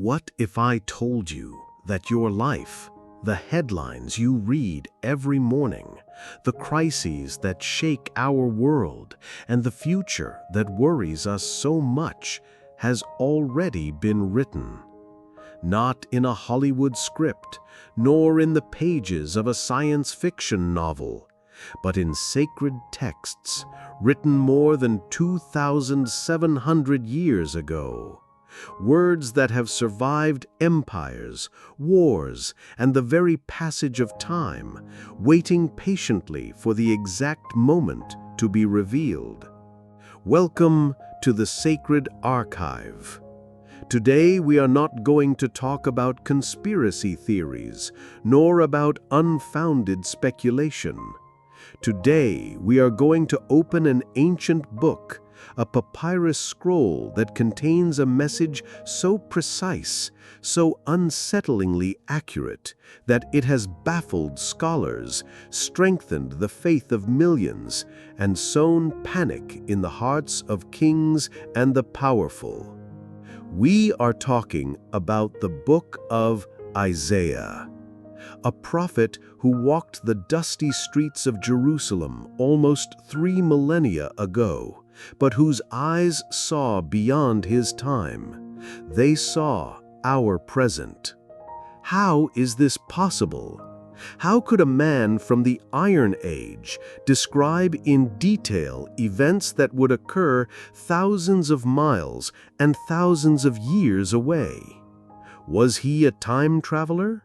What if I told you that your life, the headlines you read every morning, the crises that shake our world, and the future that worries us so much has already been written? Not in a Hollywood script, nor in the pages of a science fiction novel, but in sacred texts written more than 2,700 years ago. Words that have survived empires, wars, and the very passage of time, waiting patiently for the exact moment to be revealed. Welcome to the Sacred Archive. Today we are not going to talk about conspiracy theories, nor about unfounded speculation. Today we are going to open an ancient book, a papyrus scroll that contains a message so precise, so unsettlingly accurate, that it has baffled scholars, strengthened the faith of millions, and sown panic in the hearts of kings and the powerful. We are talking about the book of Isaiah, a prophet who walked the dusty streets of Jerusalem almost 3 millennia ago, but whose eyes saw beyond his time. They saw our present. How is this possible? How could a man from the Iron Age describe in detail events that would occur thousands of miles and thousands of years away? Was he a time traveler?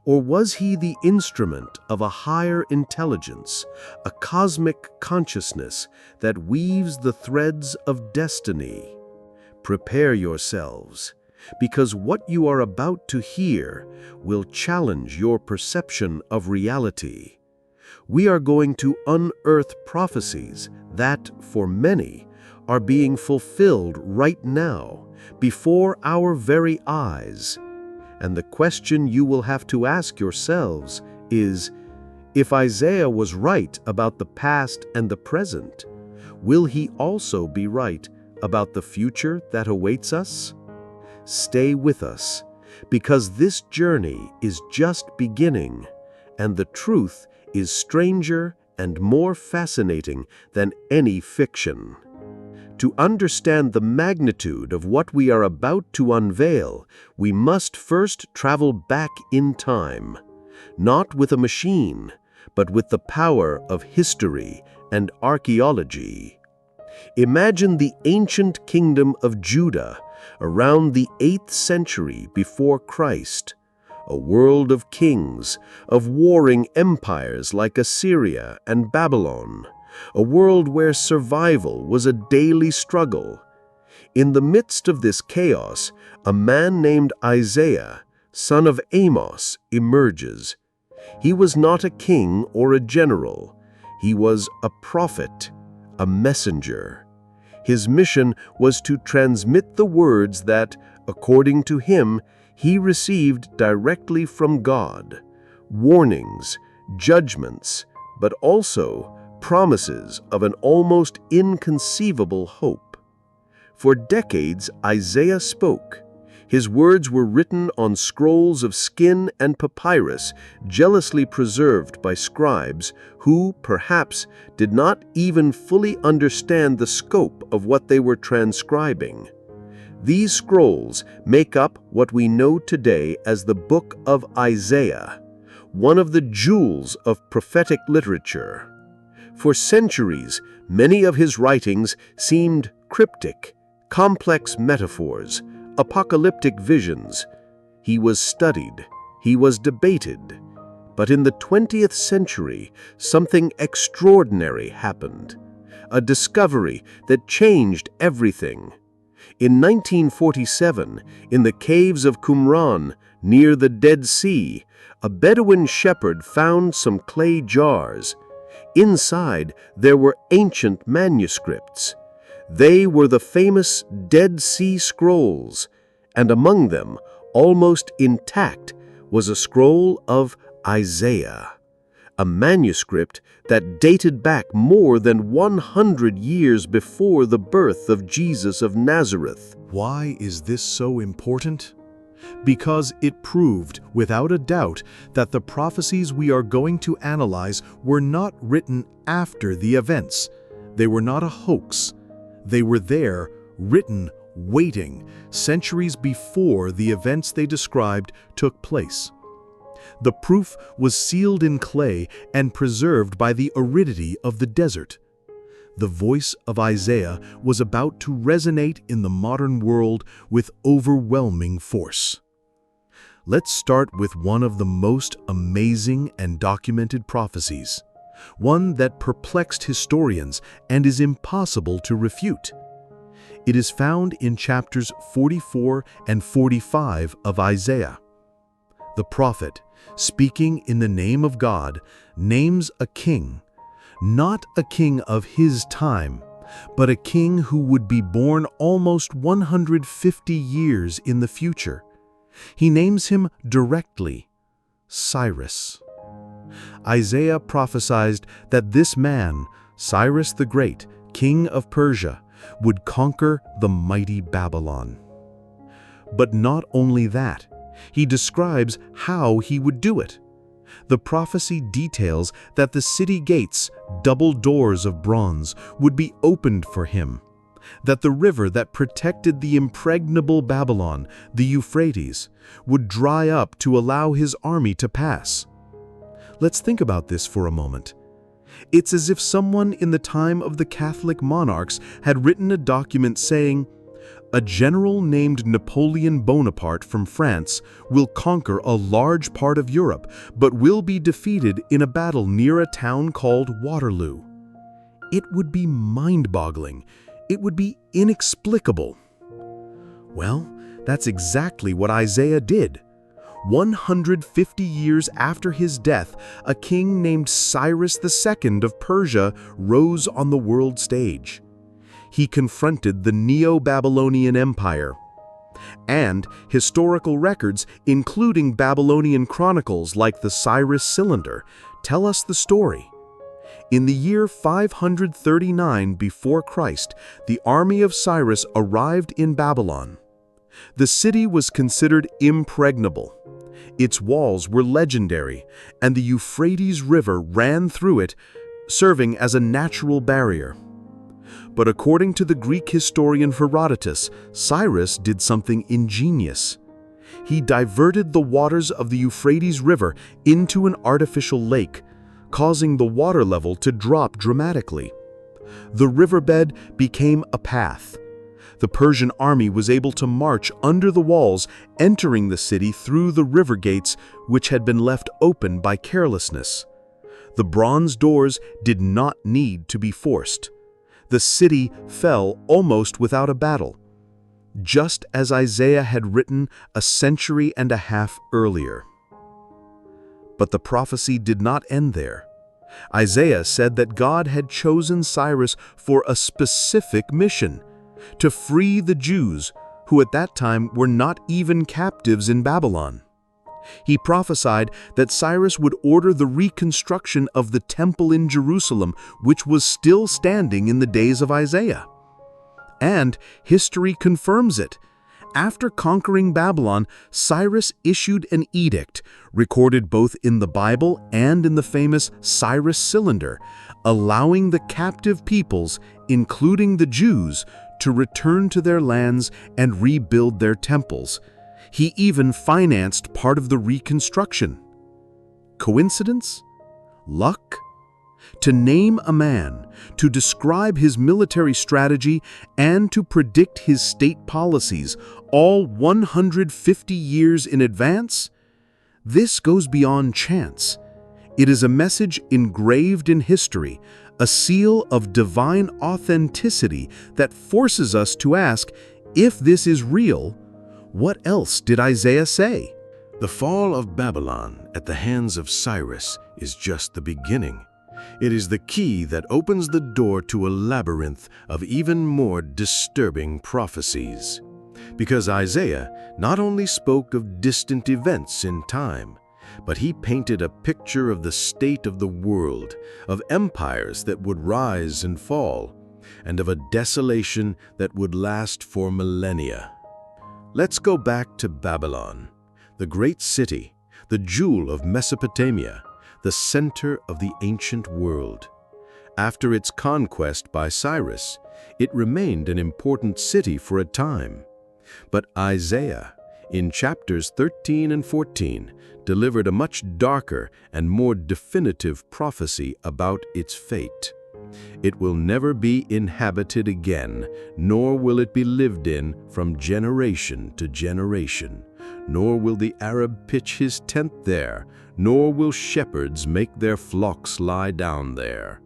Or was he the instrument of a higher intelligence, a cosmic consciousness that weaves the threads of destiny? Prepare yourselves, because what you are about to hear will challenge your perception of reality. We are going to unearth prophecies that, for many, are being fulfilled right now, before our very eyes. And the question you will have to ask yourselves is, if Isaiah was right about the past and the present, will he also be right about the future that awaits us? Stay with us, because this journey is just beginning, and the truth is stranger and more fascinating than any fiction. To understand the magnitude of what we are about to unveil, we must first travel back in time, not with a machine, but with the power of history and archaeology. Imagine the ancient kingdom of Judah around the 8th century before Christ, a world of kings, of warring empires like Assyria and Babylon, a world where survival was a daily struggle. In the midst of this chaos, a man named Isaiah, son of Amos, emerges. He was not a king or a general. He was a prophet, a messenger. His mission was to transmit the words that, according to him, he received directly from God, warnings, judgments, but also promises of an almost inconceivable hope. For decades, Isaiah spoke. His words were written on scrolls of skin and papyrus, jealously preserved by scribes who, perhaps, did not even fully understand the scope of what they were transcribing. These scrolls make up what we know today as the Book of Isaiah, one of the jewels of prophetic literature. For centuries, many of his writings seemed cryptic, complex metaphors, apocalyptic visions. He was studied, he was debated. But in the 20th century, something extraordinary happened, a discovery that changed everything. In 1947, in the caves of Qumran, near the Dead Sea, a Bedouin shepherd found some clay jars. Inside, there were ancient manuscripts. They were the famous Dead Sea Scrolls, and among them, almost intact, was a scroll of Isaiah, a manuscript that dated back more than 100 years before the birth of Jesus of Nazareth. Why is this so important? because it proved, without a doubt, that the prophecies we are going to analyze were not written after the events. They were not a hoax. They were there, written, waiting, centuries before the events they described took place. The proof was sealed in clay and preserved by the aridity of the desert. The voice of Isaiah was about to resonate in the modern world with overwhelming force. Let's start with one of the most amazing and documented prophecies, one that perplexed historians and is impossible to refute. It is found in chapters 44 and 45 of Isaiah. The prophet, speaking in the name of God, names a king, not a king of his time, but a king who would be born almost 150 years in the future. He names him directly, Cyrus. Isaiah prophesied that this man, Cyrus the Great, king of Persia, would conquer the mighty Babylon. But not only that, he describes how he would do it. The prophecy details that the city gates, double doors of bronze, would be opened for him, that the river that protected the impregnable Babylon, the Euphrates, would dry up to allow his army to pass. Let's think about this for a moment. It's as if someone in the time of the Catholic monarchs had written a document saying, "A general named Napoleon Bonaparte from France will conquer a large part of Europe, but will be defeated in a battle near a town called Waterloo." It would be mind-boggling. It would be inexplicable. Well, that's exactly what Isaiah did. 150 years after his death, a king named Cyrus II of Persia rose on the world stage. He confronted the Neo-Babylonian Empire. And historical records, including Babylonian chronicles like the Cyrus Cylinder, tell us the story. In the year 539 before Christ, the army of Cyrus arrived in Babylon. The city was considered impregnable. Its walls were legendary, and the Euphrates River ran through it, serving as a natural barrier. But according to the Greek historian Herodotus, Cyrus did something ingenious. He diverted the waters of the Euphrates River into an artificial lake, causing the water level to drop dramatically. The riverbed became a path. The Persian army was able to march under the walls, entering the city through the river gates, which had been left open by carelessness. The bronze doors did not need to be forced. The city fell almost without a battle, just as Isaiah had written a century and a half earlier. But the prophecy did not end there. Isaiah said that God had chosen Cyrus for a specific mission, to free the Jews, who at that time were not even captives in Babylon. He prophesied that Cyrus would order the reconstruction of the temple in Jerusalem, which was still standing in the days of Isaiah. And history confirms it. After conquering Babylon, Cyrus issued an edict, recorded both in the Bible and in the famous Cyrus Cylinder, allowing the captive peoples, including the Jews, to return to their lands and rebuild their temples. He even financed part of the reconstruction. Coincidence? Luck? To name a man, to describe his military strategy, and to predict his state policies, all 150 years in advance? This goes beyond chance. It is a message engraved in history, a seal of divine authenticity that forces us to ask, if this is real, what else did Isaiah say? The fall of Babylon at the hands of Cyrus is just the beginning. It is the key that opens the door to a labyrinth of even more disturbing prophecies. Because Isaiah not only spoke of distant events in time, but he painted a picture of the state of the world, of empires that would rise and fall, and of a desolation that would last for millennia. Let's go back to Babylon, the great city, the jewel of Mesopotamia, the center of the ancient world. After its conquest by Cyrus, it remained an important city for a time. But Isaiah, in chapters 13 and 14, delivered a much darker and more definitive prophecy about its fate. It will never be inhabited again, nor will it be lived in from generation to generation. Nor will the Arab pitch his tent there, nor will shepherds make their flocks lie down there.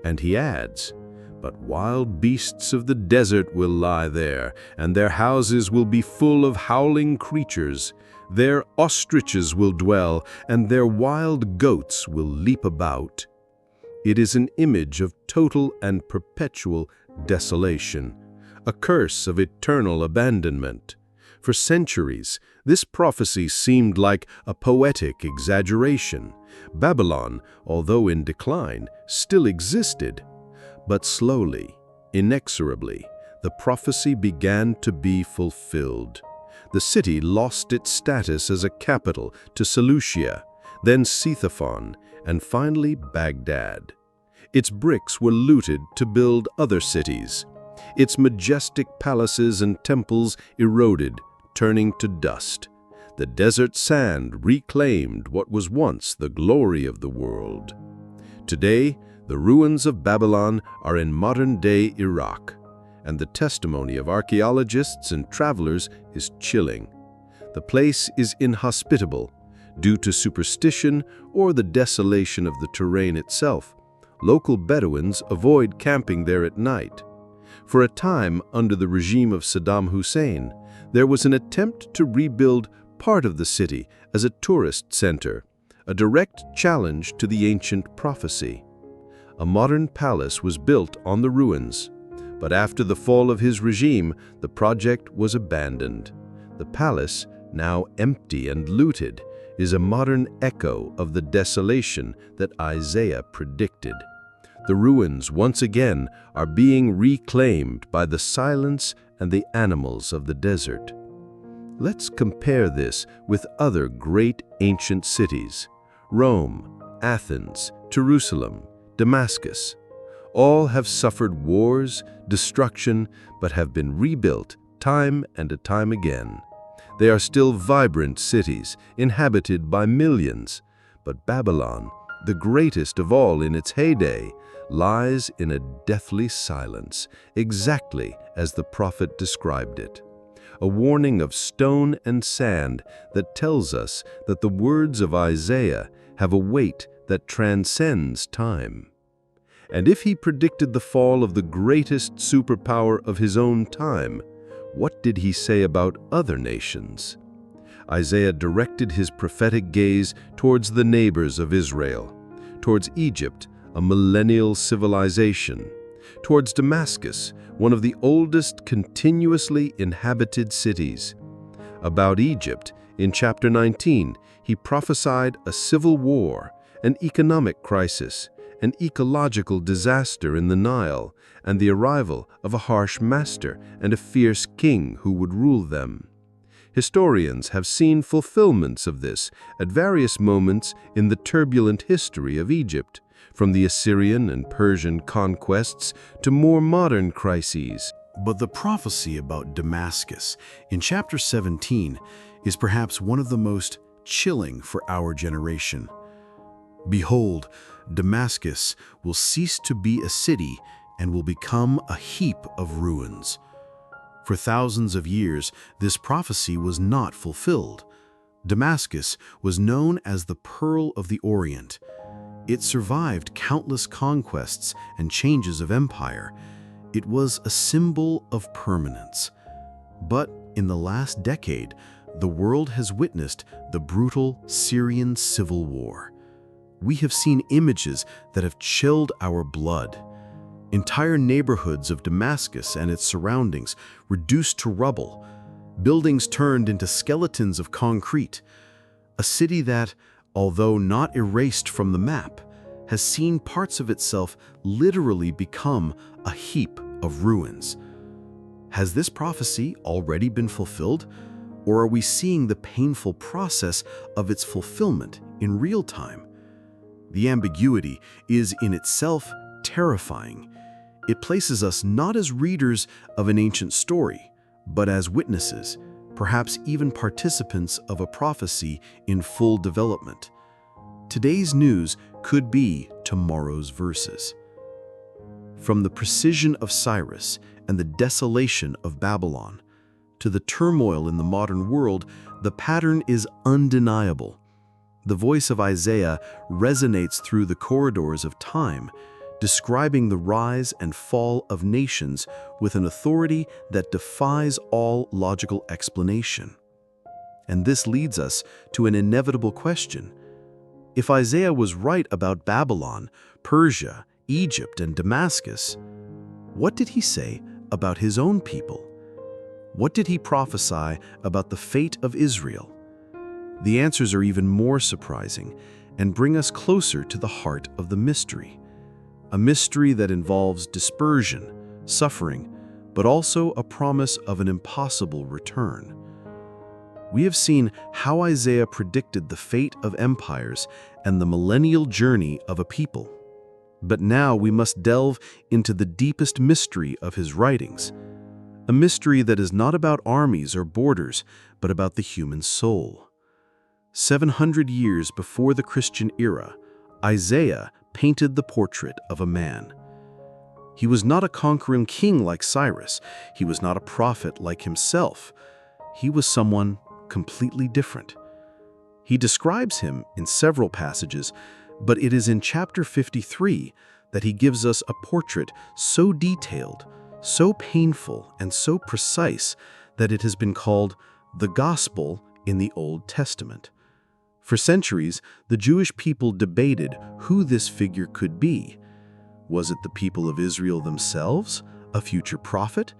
And he adds, "But wild beasts of the desert will lie there, and their houses will be full of howling creatures. There ostriches will dwell, and their wild goats will leap about." It is an image of total and perpetual desolation, a curse of eternal abandonment. For centuries, this prophecy seemed like a poetic exaggeration. Babylon, although in decline, still existed. But slowly, inexorably, the prophecy began to be fulfilled. The city lost its status as a capital to Seleucia, then Ctesiphon, and finally Baghdad. Its bricks were looted to build other cities. Its majestic palaces and temples eroded, turning to dust. The desert sand reclaimed what was once the glory of the world. Today, the ruins of Babylon are in modern-day Iraq, and the testimony of archaeologists and travelers is chilling. The place is inhospitable due to superstition or the desolation of the terrain itself. Local Bedouins avoid camping there at night. For a time, under the regime of Saddam Hussein, there was an attempt to rebuild part of the city as a tourist center, a direct challenge to the ancient prophecy. A modern palace was built on the ruins, but after the fall of his regime, the project was abandoned. The palace, now empty and looted, is a modern echo of the desolation that Isaiah predicted. The ruins, once again, are being reclaimed by the silence and the animals of the desert. Let's compare this with other great ancient cities: Rome, Athens, Jerusalem, Damascus. All have suffered wars, destruction, but have been rebuilt time and time again. They are still vibrant cities, inhabited by millions. But Babylon, the greatest of all in its heyday, lies in a deathly silence, exactly as the prophet described it. A warning of stone and sand that tells us that the words of Isaiah have a weight that transcends time. And if he predicted the fall of the greatest superpower of his own time, what did he say about other nations? Isaiah directed his prophetic gaze towards the neighbors of Israel, towards Egypt, a millennial civilization, towards Damascus, one of the oldest continuously inhabited cities. About Egypt, in chapter 19, he prophesied a civil war, an economic crisis, an ecological disaster in the Nile, and the arrival of a harsh master and a fierce king who would rule them. Historians have seen fulfillments of this at various moments in the turbulent history of Egypt, from the Assyrian and Persian conquests to more modern crises. But the prophecy about Damascus in chapter 17 is perhaps one of the most chilling for our generation. Behold, Damascus will cease to be a city and will become a heap of ruins. For thousands of years, this prophecy was not fulfilled. Damascus was known as the Pearl of the Orient. It survived countless conquests and changes of empire. It was a symbol of permanence. But in the last decade, the world has witnessed the brutal Syrian civil war. We have seen images that have chilled our blood. Entire neighborhoods of Damascus and its surroundings reduced to rubble, buildings turned into skeletons of concrete. A city that, although not erased from the map, has seen parts of itself literally become a heap of ruins. Has this prophecy already been fulfilled, or are we seeing the painful process of its fulfillment in real time? The ambiguity is in itself terrifying. It places us not as readers of an ancient story, but as witnesses, perhaps even participants of a prophecy in full development. Today's news could be tomorrow's verses. From the precision of Cyrus and the desolation of Babylon, to the turmoil in the modern world, the pattern is undeniable. The voice of Isaiah resonates through the corridors of time, describing the rise and fall of nations with an authority that defies all logical explanation. And this leads us to an inevitable question. If Isaiah was right about Babylon, Persia, Egypt, and Damascus, what did he say about his own people? What did he prophesy about the fate of Israel? The answers are even more surprising and bring us closer to the heart of the mystery. A mystery that involves dispersion, suffering, but also a promise of an impossible return. We have seen how Isaiah predicted the fate of empires and the millennial journey of a people. But now we must delve into the deepest mystery of his writings, a mystery that is not about armies or borders, but about the human soul. 700 years before the Christian era, Isaiah painted the portrait of a man. He was not a conquering king like Cyrus. He was not a prophet like himself. He was someone completely different. He describes him in several passages, but it is in chapter 53 that he gives us a portrait so detailed, so painful, and so precise that it has been called the Gospel in the Old Testament. For centuries, the Jewish people debated who this figure could be. Was it the people of Israel themselves, a future prophet?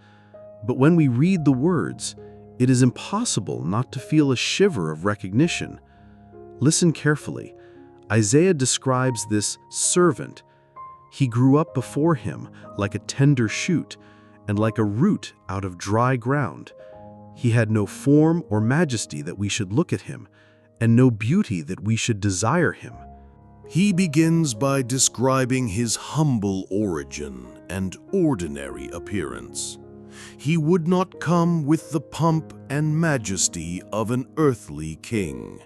But when we read the words, it is impossible not to feel a shiver of recognition. Listen carefully. Isaiah describes this servant. He grew up before him like a tender shoot and like a root out of dry ground. He had no form or majesty that we should look at him, and no beauty that we should desire him. He begins by describing his humble origin and ordinary appearance. He would not come with the pomp and majesty of an earthly king.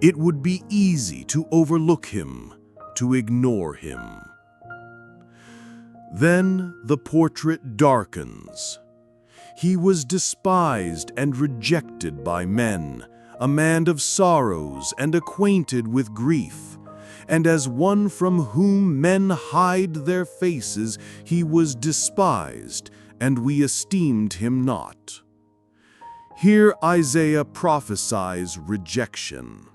It would be easy to overlook him, to ignore him. Then the portrait darkens. He was despised and rejected by men, a man of sorrows and acquainted with grief. And as one from whom men hide their faces, he was despised, and we esteemed him not. Here Isaiah prophesies rejection.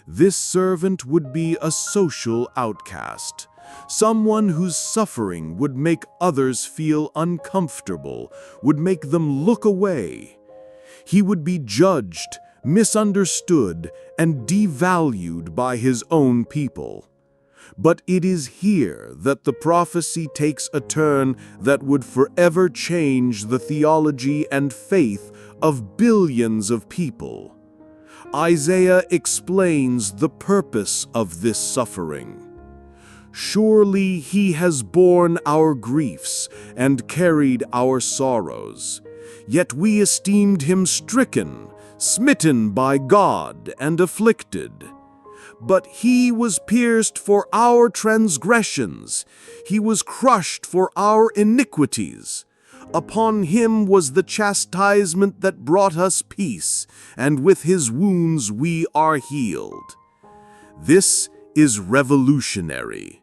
This servant would be a social outcast, someone whose suffering would make others feel uncomfortable, would make them look away. He would be judged, misunderstood, and devalued by his own people. But it is here that the prophecy takes a turn that would forever change the theology and faith of billions of people. Isaiah explains the purpose of this suffering. Surely he has borne our griefs and carried our sorrows, yet we esteemed him stricken, smitten by God, and afflicted. But he was pierced for our transgressions, he was crushed for our iniquities. Upon him was the chastisement that brought us peace, and with his wounds we are healed. This is revolutionary.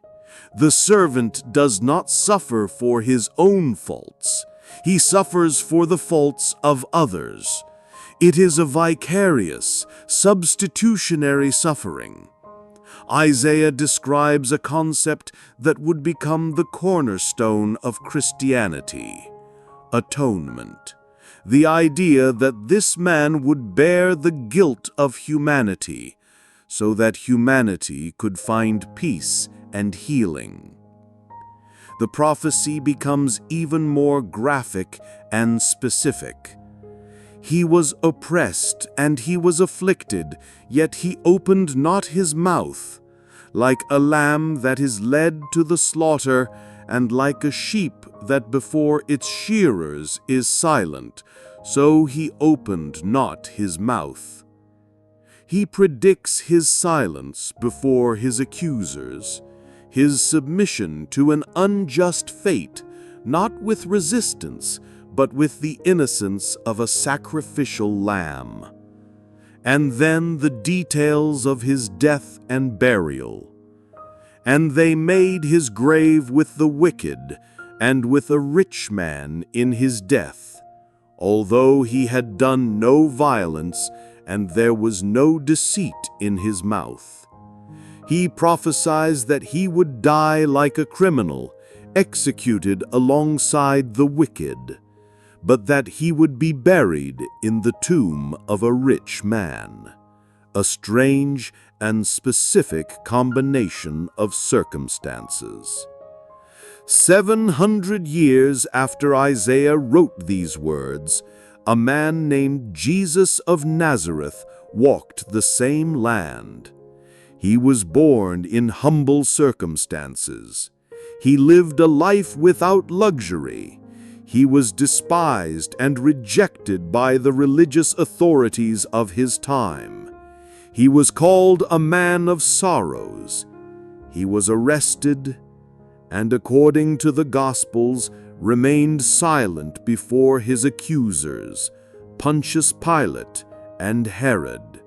The servant does not suffer for his own faults. He suffers for the faults of others. It is a vicarious, substitutionary suffering. Isaiah describes a concept that would become the cornerstone of Christianity: atonement. The idea that this man would bear the guilt of humanity, so that humanity could find peace and healing. the prophecy becomes even more graphic and specific. He was oppressed and he was afflicted, yet he opened not his mouth. Like a lamb that is led to the slaughter, and like a sheep that before its shearers is silent, so he opened not his mouth. He predicts his silence before his accusers, his submission to an unjust fate, not with resistance, but with the innocence of a sacrificial lamb. And then the details of his death and burial. And they made his grave with the wicked, and with a rich man in his death, although he had done no violence, and there was no deceit in his mouth. He prophesies that he would die like a criminal, executed alongside the wicked, but that he would be buried in the tomb of a rich man. A strange and specific combination of circumstances. 700 years after Isaiah wrote these words, a man named Jesus of Nazareth walked the same land. He was born in humble circumstances. He lived a life without luxury. He was despised and rejected by the religious authorities of his time. He was called a man of sorrows. He was arrested, and according to the Gospels, remained silent before his accusers, Pontius Pilate and Herod.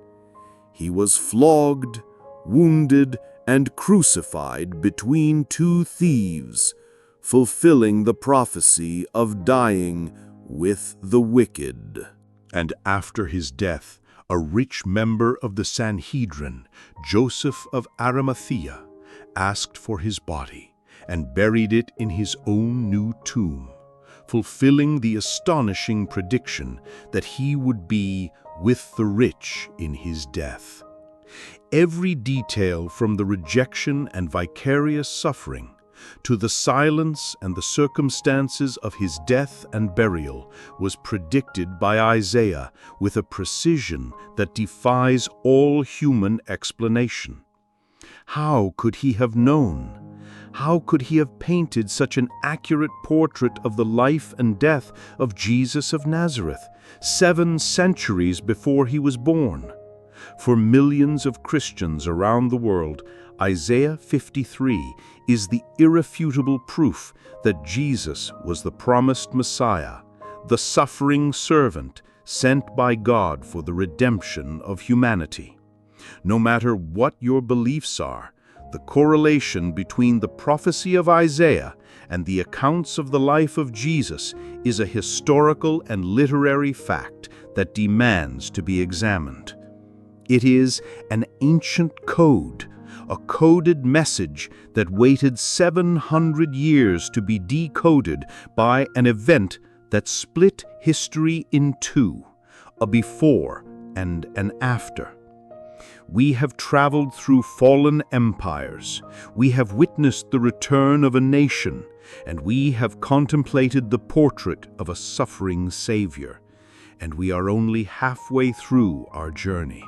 He was flogged, wounded, and crucified between two thieves, fulfilling the prophecy of dying with the wicked. And after his death, a rich member of the Sanhedrin, Joseph of Arimathea, asked for his body and buried it in his own new tomb, fulfilling the astonishing prediction that he would be with the rich in his death. Every detail from the rejection and vicarious suffering to the silence and the circumstances of his death and burial was predicted by Isaiah with a precision that defies all human explanation. How could he have known? How could he have painted such an accurate portrait of the life and death of Jesus of Nazareth, 7 centuries before he was born? For millions of Christians around the world, Isaiah 53 is the irrefutable proof that Jesus was the promised Messiah, the suffering servant sent by God for the redemption of humanity. No matter what your beliefs are, the correlation between the prophecy of Isaiah and the accounts of the life of Jesus is a historical and literary fact that demands to be examined. It is an ancient code, a coded message that waited 700 years to be decoded by an event that split history in two, a before and an after. We have traveled through fallen empires, we have witnessed the return of a nation, and we have contemplated the portrait of a suffering Savior, and we are only halfway through our journey.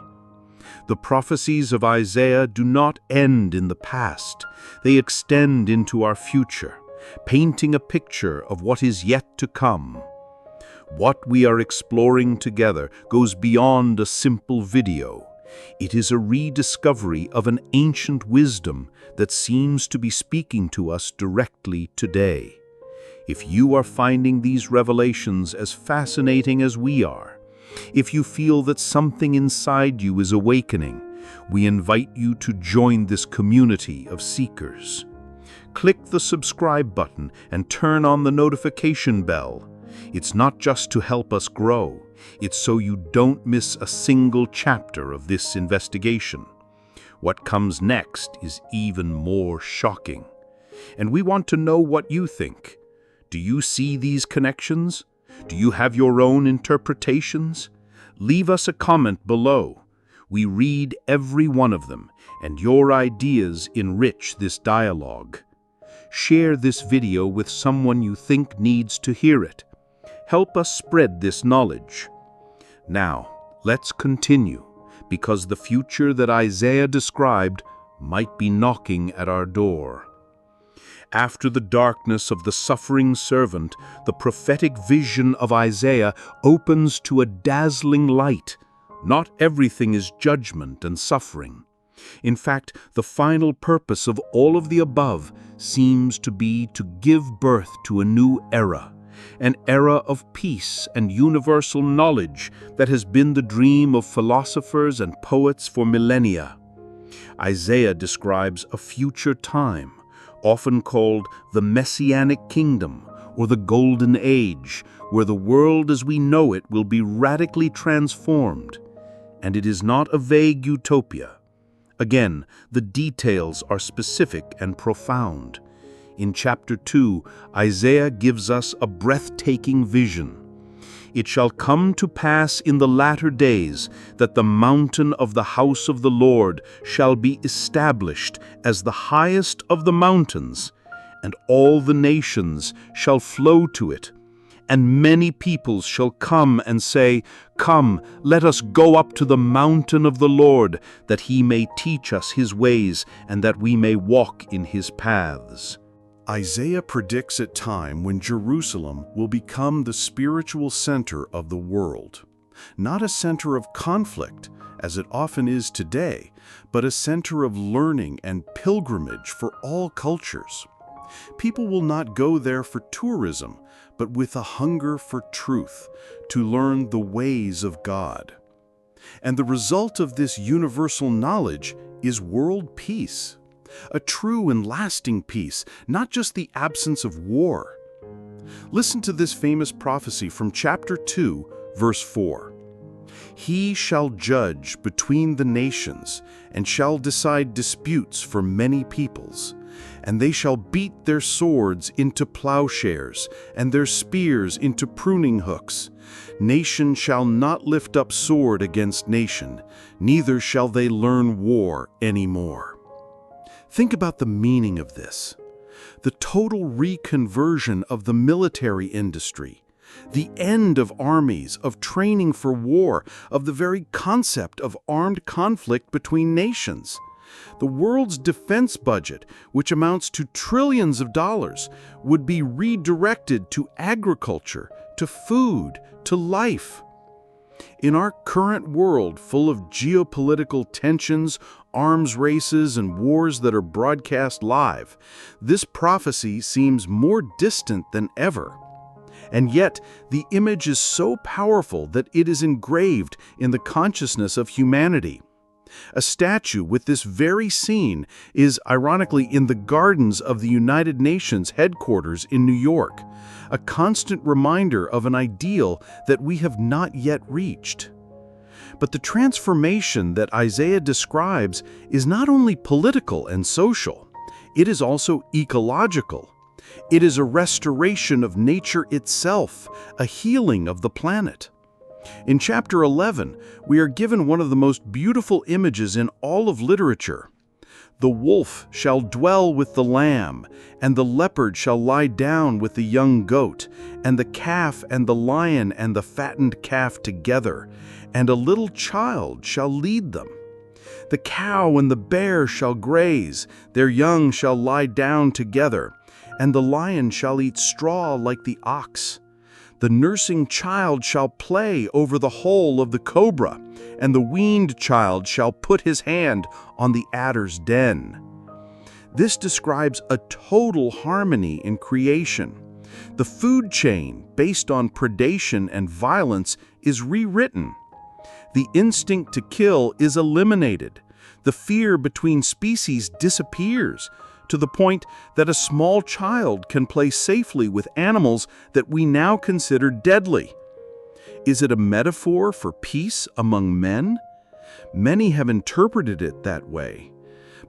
The prophecies of Isaiah do not end in the past, they extend into our future, painting a picture of what is yet to come. What we are exploring together goes beyond a simple video. It is a rediscovery of an ancient wisdom that seems to be speaking to us directly today. If you are finding these revelations as fascinating as we are, if you feel that something inside you is awakening, we invite you to join this community of seekers. Click the subscribe button and turn on the notification bell. It's not just to help us grow, it's so you don't miss a single chapter of this investigation. What comes next is even more shocking. And we want to know what you think. Do you see these connections? Do you have your own interpretations? Leave us a comment below. We read every one of them, and your ideas enrich this dialogue. Share this video with someone you think needs to hear it. Help us spread this knowledge. Now, let's continue, because the future that Isaiah described might be knocking at our door. After the darkness of the suffering servant, the prophetic vision of Isaiah opens to a dazzling light. Not everything is judgment and suffering. In fact, the final purpose of all of the above seems to be to give birth to a new era, an era of peace and universal knowledge that has been the dream of philosophers and poets for millennia. Isaiah describes a future time, often called the Messianic Kingdom or the Golden Age, where the world as we know it will be radically transformed. And it is not a vague utopia. Again, the details are specific and profound. In chapter 2, Isaiah gives us a breathtaking vision. It shall come to pass in the latter days that the mountain of the house of the Lord shall be established as the highest of the mountains, and all the nations shall flow to it. And many peoples shall come and say, Come, let us go up to the mountain of the Lord, that he may teach us his ways, and that we may walk in his paths. Isaiah predicts a time when Jerusalem will become the spiritual center of the world. Not a center of conflict, as it often is today, but a center of learning and pilgrimage for all cultures. People will not go there for tourism, but with a hunger for truth, to learn the ways of God. And the result of this universal knowledge is world peace. A true and lasting peace, not just the absence of war. Listen to this famous prophecy from chapter 2, verse 4. He shall judge between the nations, and shall decide disputes for many peoples. And they shall beat their swords into plowshares, and their spears into pruning hooks. Nation shall not lift up sword against nation, neither shall they learn war any more. Think about the meaning of this. The total reconversion of the military industry, the end of armies, of training for war, of the very concept of armed conflict between nations. The world's defense budget, which amounts to trillions of dollars, would be redirected to agriculture, to food, to life. In our current world full of geopolitical tensions, arms races, and wars that are broadcast live, this prophecy seems more distant than ever. And yet, the image is so powerful that it is engraved in the consciousness of humanity. A statue with this very scene is, ironically, in the gardens of the United Nations headquarters in New York, a constant reminder of an ideal that we have not yet reached. But the transformation that Isaiah describes is not only political and social, it is also ecological. It is a restoration of nature itself, a healing of the planet. In chapter 11, we are given one of the most beautiful images in all of literature. The wolf shall dwell with the lamb, and the leopard shall lie down with the young goat, and the calf and the lion and the fattened calf together, and a little child shall lead them. The cow and the bear shall graze, their young shall lie down together, and the lion shall eat straw like the ox. The nursing child shall play over the hole of the cobra, and the weaned child shall put his hand on the adder's den. This describes a total harmony in creation. The food chain, based on predation and violence, is rewritten. The instinct to kill is eliminated. The fear between species disappears, to the point that a small child can play safely with animals that we now consider deadly. Is it a metaphor for peace among men? Many have interpreted it that way.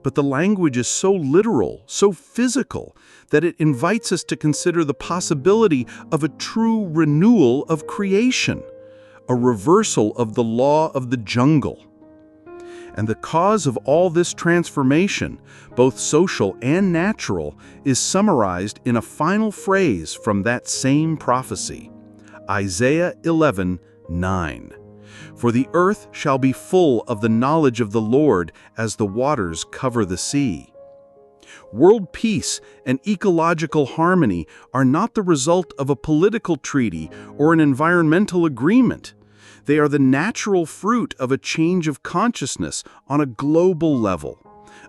But the language is so literal, so physical, that it invites us to consider the possibility of a true renewal of creation, a reversal of the law of the jungle. And the cause of all this transformation, both social and natural, is summarized in a final phrase from that same prophecy. Isaiah 11:9. For the earth shall be full of the knowledge of the Lord as the waters cover the sea. World peace and ecological harmony are not the result of a political treaty or an environmental agreement. They are the natural fruit of a change of consciousness on a global level,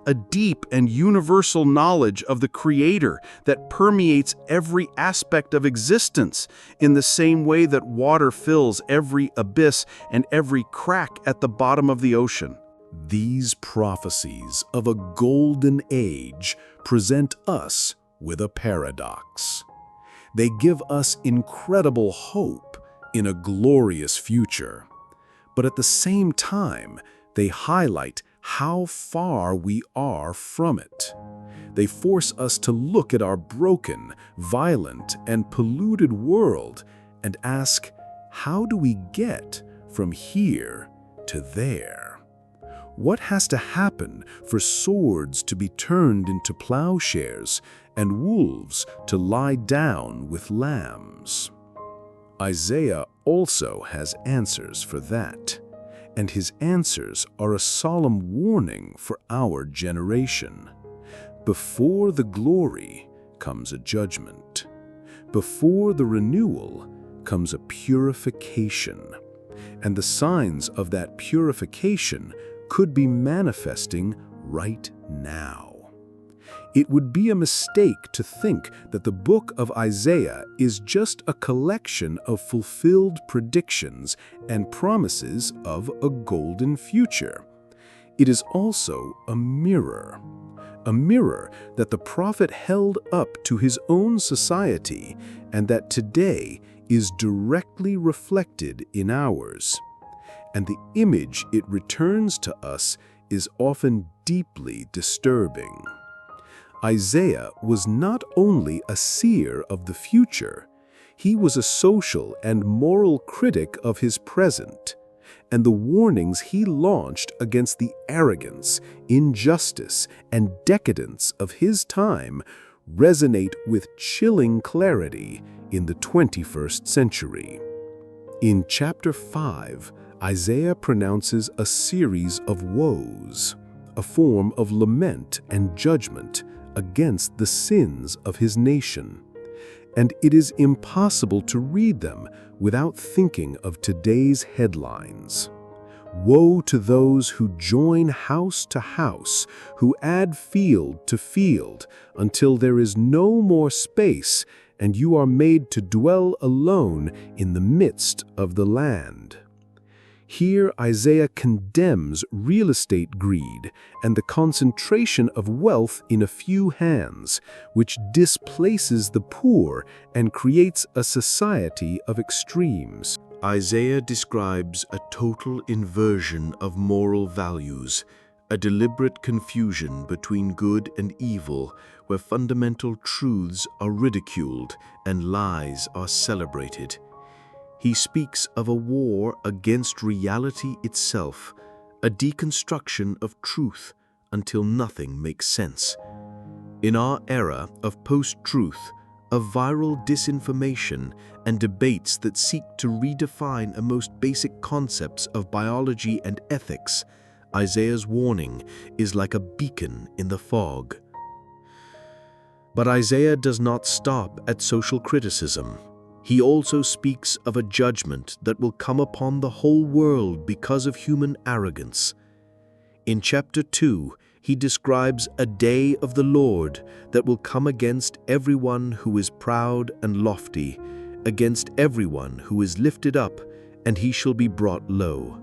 a deep and universal knowledge of the Creator that permeates every aspect of existence in the same way that water fills every abyss and every crack at the bottom of the ocean. These prophecies of a golden age present us with a paradox. They give us incredible hope in a glorious future, but at the same time, they highlight how far we are from it. They force us to look at our broken, violent, and polluted world and ask, how do we get from here to there? What has to happen for swords to be turned into plowshares and wolves to lie down with lambs? Isaiah also has answers for that, and his answers are a solemn warning for our generation. Before the glory comes a judgment. Before the renewal comes a purification, and the signs of that purification could be manifesting right now. It would be a mistake to think that the book of Isaiah is just a collection of fulfilled predictions and promises of a golden future. It is also a mirror that the prophet held up to his own society and that today is directly reflected in ours. And the image it returns to us is often deeply disturbing. Isaiah was not only a seer of the future, he was a social and moral critic of his present, and the warnings he launched against the arrogance, injustice, and decadence of his time resonate with chilling clarity in the 21st century. In chapter 5, Isaiah pronounces a series of woes, a form of lament and judgment against the sins of his nation. And it is impossible to read them without thinking of today's headlines. Woe to those who join house to house, who add field to field, until there is no more space, and you are made to dwell alone in the midst of the land. Here Isaiah condemns real estate greed and the concentration of wealth in a few hands, which displaces the poor and creates a society of extremes. Isaiah describes a total inversion of moral values, a deliberate confusion between good and evil, where fundamental truths are ridiculed and lies are celebrated. He speaks of a war against reality itself, a deconstruction of truth until nothing makes sense. In our era of post-truth, of viral disinformation and debates that seek to redefine the most basic concepts of biology and ethics, Isaiah's warning is like a beacon in the fog. But Isaiah does not stop at social criticism. He also speaks of a judgment that will come upon the whole world because of human arrogance. In chapter 2, he describes a day of the Lord that will come against everyone who is proud and lofty, against everyone who is lifted up, and he shall be brought low.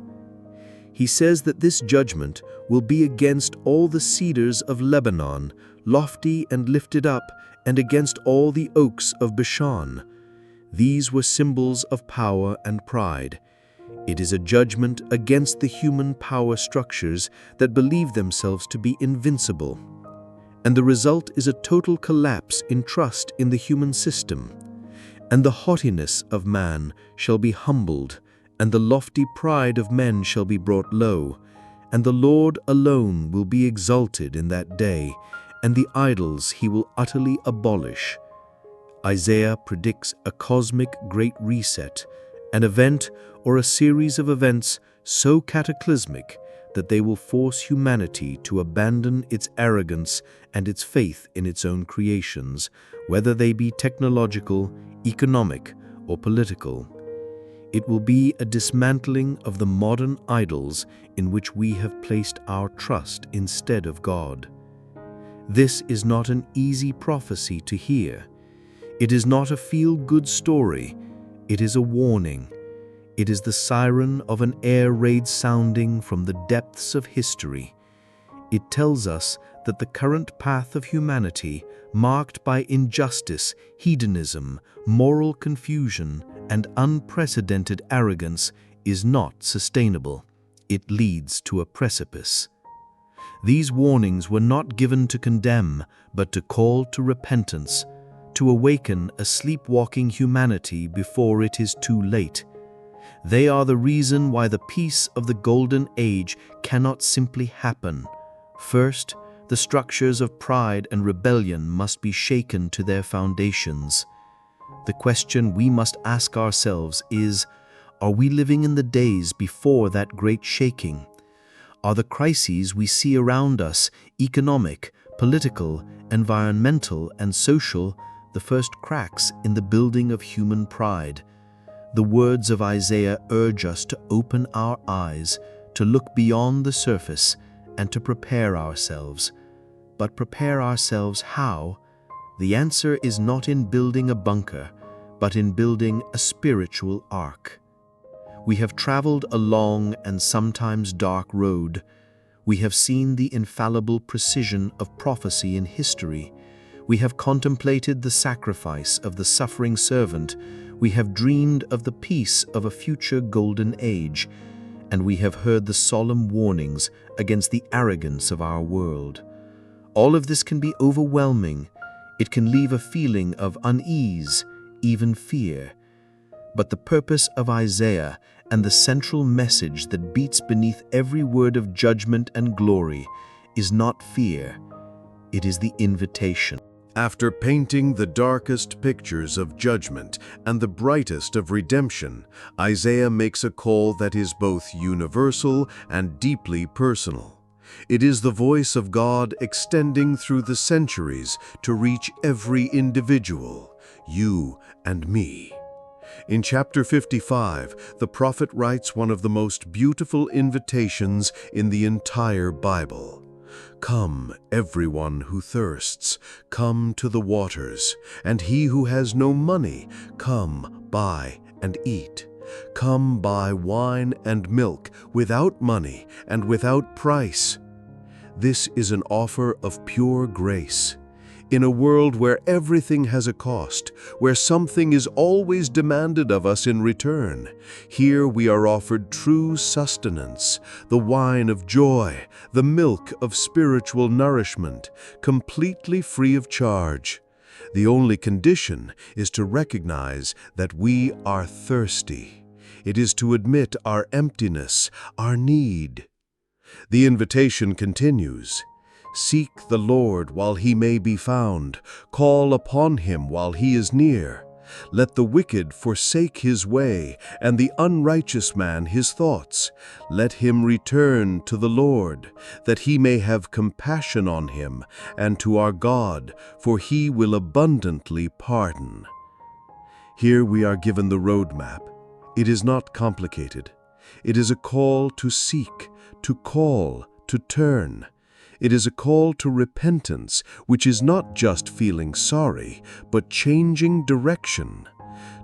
He says that this judgment will be against all the cedars of Lebanon, lofty and lifted up, and against all the oaks of Bashan. These were symbols of power and pride. It is a judgment against the human power structures that believe themselves to be invincible. And the result is a total collapse in trust in the human system. And the haughtiness of man shall be humbled, and the lofty pride of men shall be brought low, And the Lord alone will be exalted in that day, and the idols he will utterly abolish. Isaiah predicts a cosmic great reset, an event or a series of events so cataclysmic that they will force humanity to abandon its arrogance and its faith in its own creations, whether they be technological, economic, or political. It will be a dismantling of the modern idols in which we have placed our trust instead of God. This is not an easy prophecy to hear. It is not a feel-good story. It is a warning. It is the siren of an air raid sounding from the depths of history. It tells us that the current path of humanity, marked by injustice, hedonism, moral confusion, and unprecedented arrogance, is not sustainable. It leads to a precipice. These warnings were not given to condemn, but to call to repentance, to awaken a sleepwalking humanity before it is too late. They are the reason why the peace of the Golden Age cannot simply happen. First, the structures of pride and rebellion must be shaken to their foundations. The question we must ask ourselves is, are we living in the days before that great shaking? Are the crises we see around us, economic, political, environmental, and social, the first cracks in the building of human pride? The words of Isaiah urge us to open our eyes, to look beyond the surface, and to prepare ourselves. But prepare ourselves how? The answer is not in building a bunker, but in building a spiritual ark. We have traveled a long and sometimes dark road. We have seen the infallible precision of prophecy in history. We have contemplated the sacrifice of the suffering servant. We have dreamed of the peace of a future golden age. And we have heard the solemn warnings against the arrogance of our world. All of this can be overwhelming. It can leave a feeling of unease, even fear. But the purpose of Isaiah and the central message that beats beneath every word of judgment and glory is not fear. It is the invitation. After painting the darkest pictures of judgment and the brightest of redemption, Isaiah makes a call that is both universal and deeply personal. It is the voice of God extending through the centuries to reach every individual, you and me. In chapter 55, the prophet writes one of the most beautiful invitations in the entire Bible. Come, everyone who thirsts, come to the waters, and he who has no money, come, buy and eat. Come buy wine and milk without money and without price. This is an offer of pure grace. In a world where everything has a cost, where something is always demanded of us in return, here we are offered true sustenance, the wine of joy, the milk of spiritual nourishment, completely free of charge. The only condition is to recognize that we are thirsty. It is to admit our emptiness, our need. The invitation continues. Seek the Lord while he may be found. Call upon him while he is near. Let the wicked forsake his way, and the unrighteous man his thoughts. Let him return to the Lord, that he may have compassion on him, and to our God, for he will abundantly pardon. Here we are given the roadmap. It is not complicated. It is a call to seek, to call, to turn. It is a call to repentance, which is not just feeling sorry, but changing direction,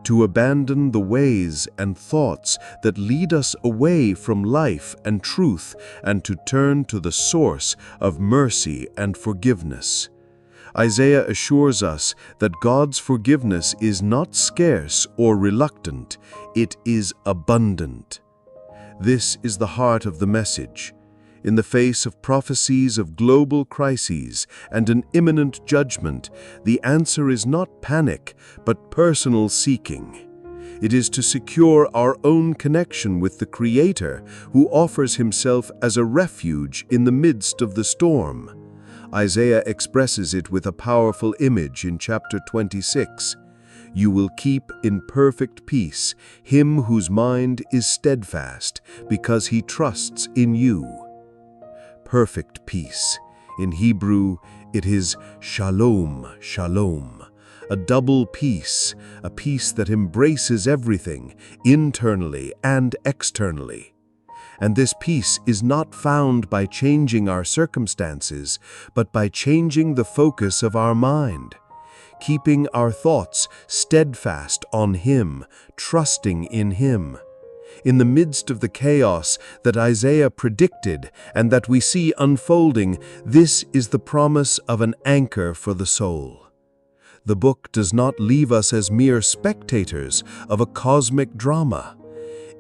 to abandon the ways and thoughts that lead us away from life and truth, and to turn to the source of mercy and forgiveness. Isaiah assures us that God's forgiveness is not scarce or reluctant, it is abundant. This is the heart of the message. In the face of prophecies of global crises and an imminent judgment, the answer is not panic, but personal seeking. It is to secure our own connection with the Creator, who offers himself as a refuge in the midst of the storm. Isaiah expresses it with a powerful image in chapter 26. You will keep in perfect peace him whose mind is steadfast, because he trusts in you. Perfect peace. In Hebrew, it is shalom, shalom, a double peace, a peace that embraces everything, internally and externally. And this peace is not found by changing our circumstances, but by changing the focus of our mind, keeping our thoughts steadfast on Him, trusting in Him. In the midst of the chaos that Isaiah predicted and that we see unfolding, this is the promise of an anchor for the soul. The book does not leave us as mere spectators of a cosmic drama.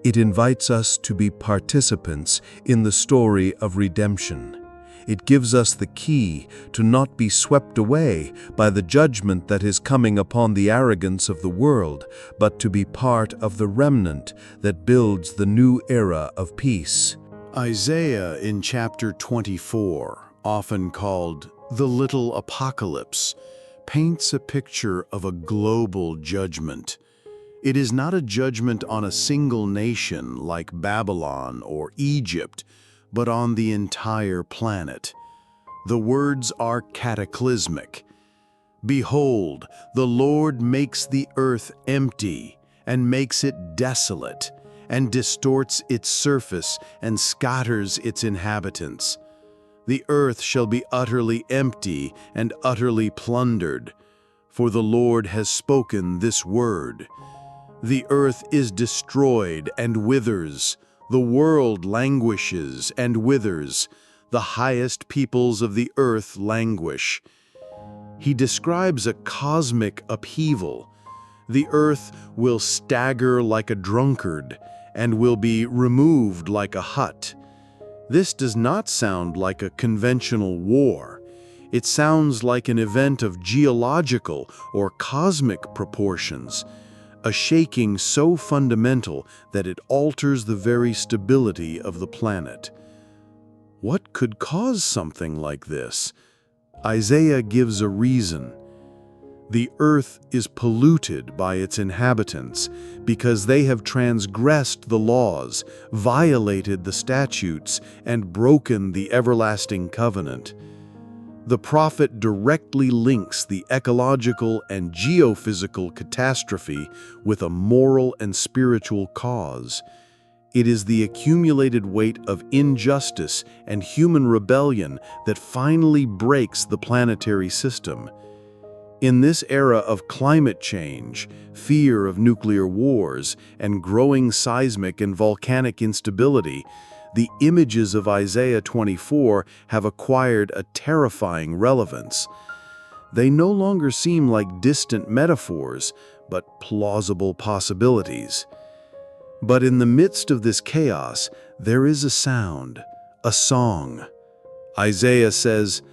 It invites us to be participants in the story of redemption. It gives us the key to not be swept away by the judgment that is coming upon the arrogance of the world, but to be part of the remnant that builds the new era of peace. Isaiah in chapter 24, often called the Little Apocalypse, paints a picture of a global judgment. It is not a judgment on a single nation like Babylon or Egypt, but on the entire planet. The words are cataclysmic. Behold, the Lord makes the earth empty, and makes it desolate, and distorts its surface, and scatters its inhabitants. The earth shall be utterly empty and utterly plundered, for the Lord has spoken this word. The earth is destroyed and withers, the world languishes and withers, the highest peoples of the earth languish. He describes a cosmic upheaval. The earth will stagger like a drunkard and will be removed like a hut. This does not sound like a conventional war. It sounds like an event of geological or cosmic proportions, a shaking so fundamental that it alters the very stability of the planet. What could cause something like this? Isaiah gives a reason. The earth is polluted by its inhabitants because they have transgressed the laws, violated the statutes, and broken the everlasting covenant. The prophet directly links the ecological and geophysical catastrophe with a moral and spiritual cause. It is the accumulated weight of injustice and human rebellion that finally breaks the planetary system. In this era of climate change, fear of nuclear wars, and growing seismic and volcanic instability, the images of Isaiah 24 have acquired a terrifying relevance. They no longer seem like distant metaphors, but plausible possibilities. But in the midst of this chaos, there is a sound, a song. Isaiah says,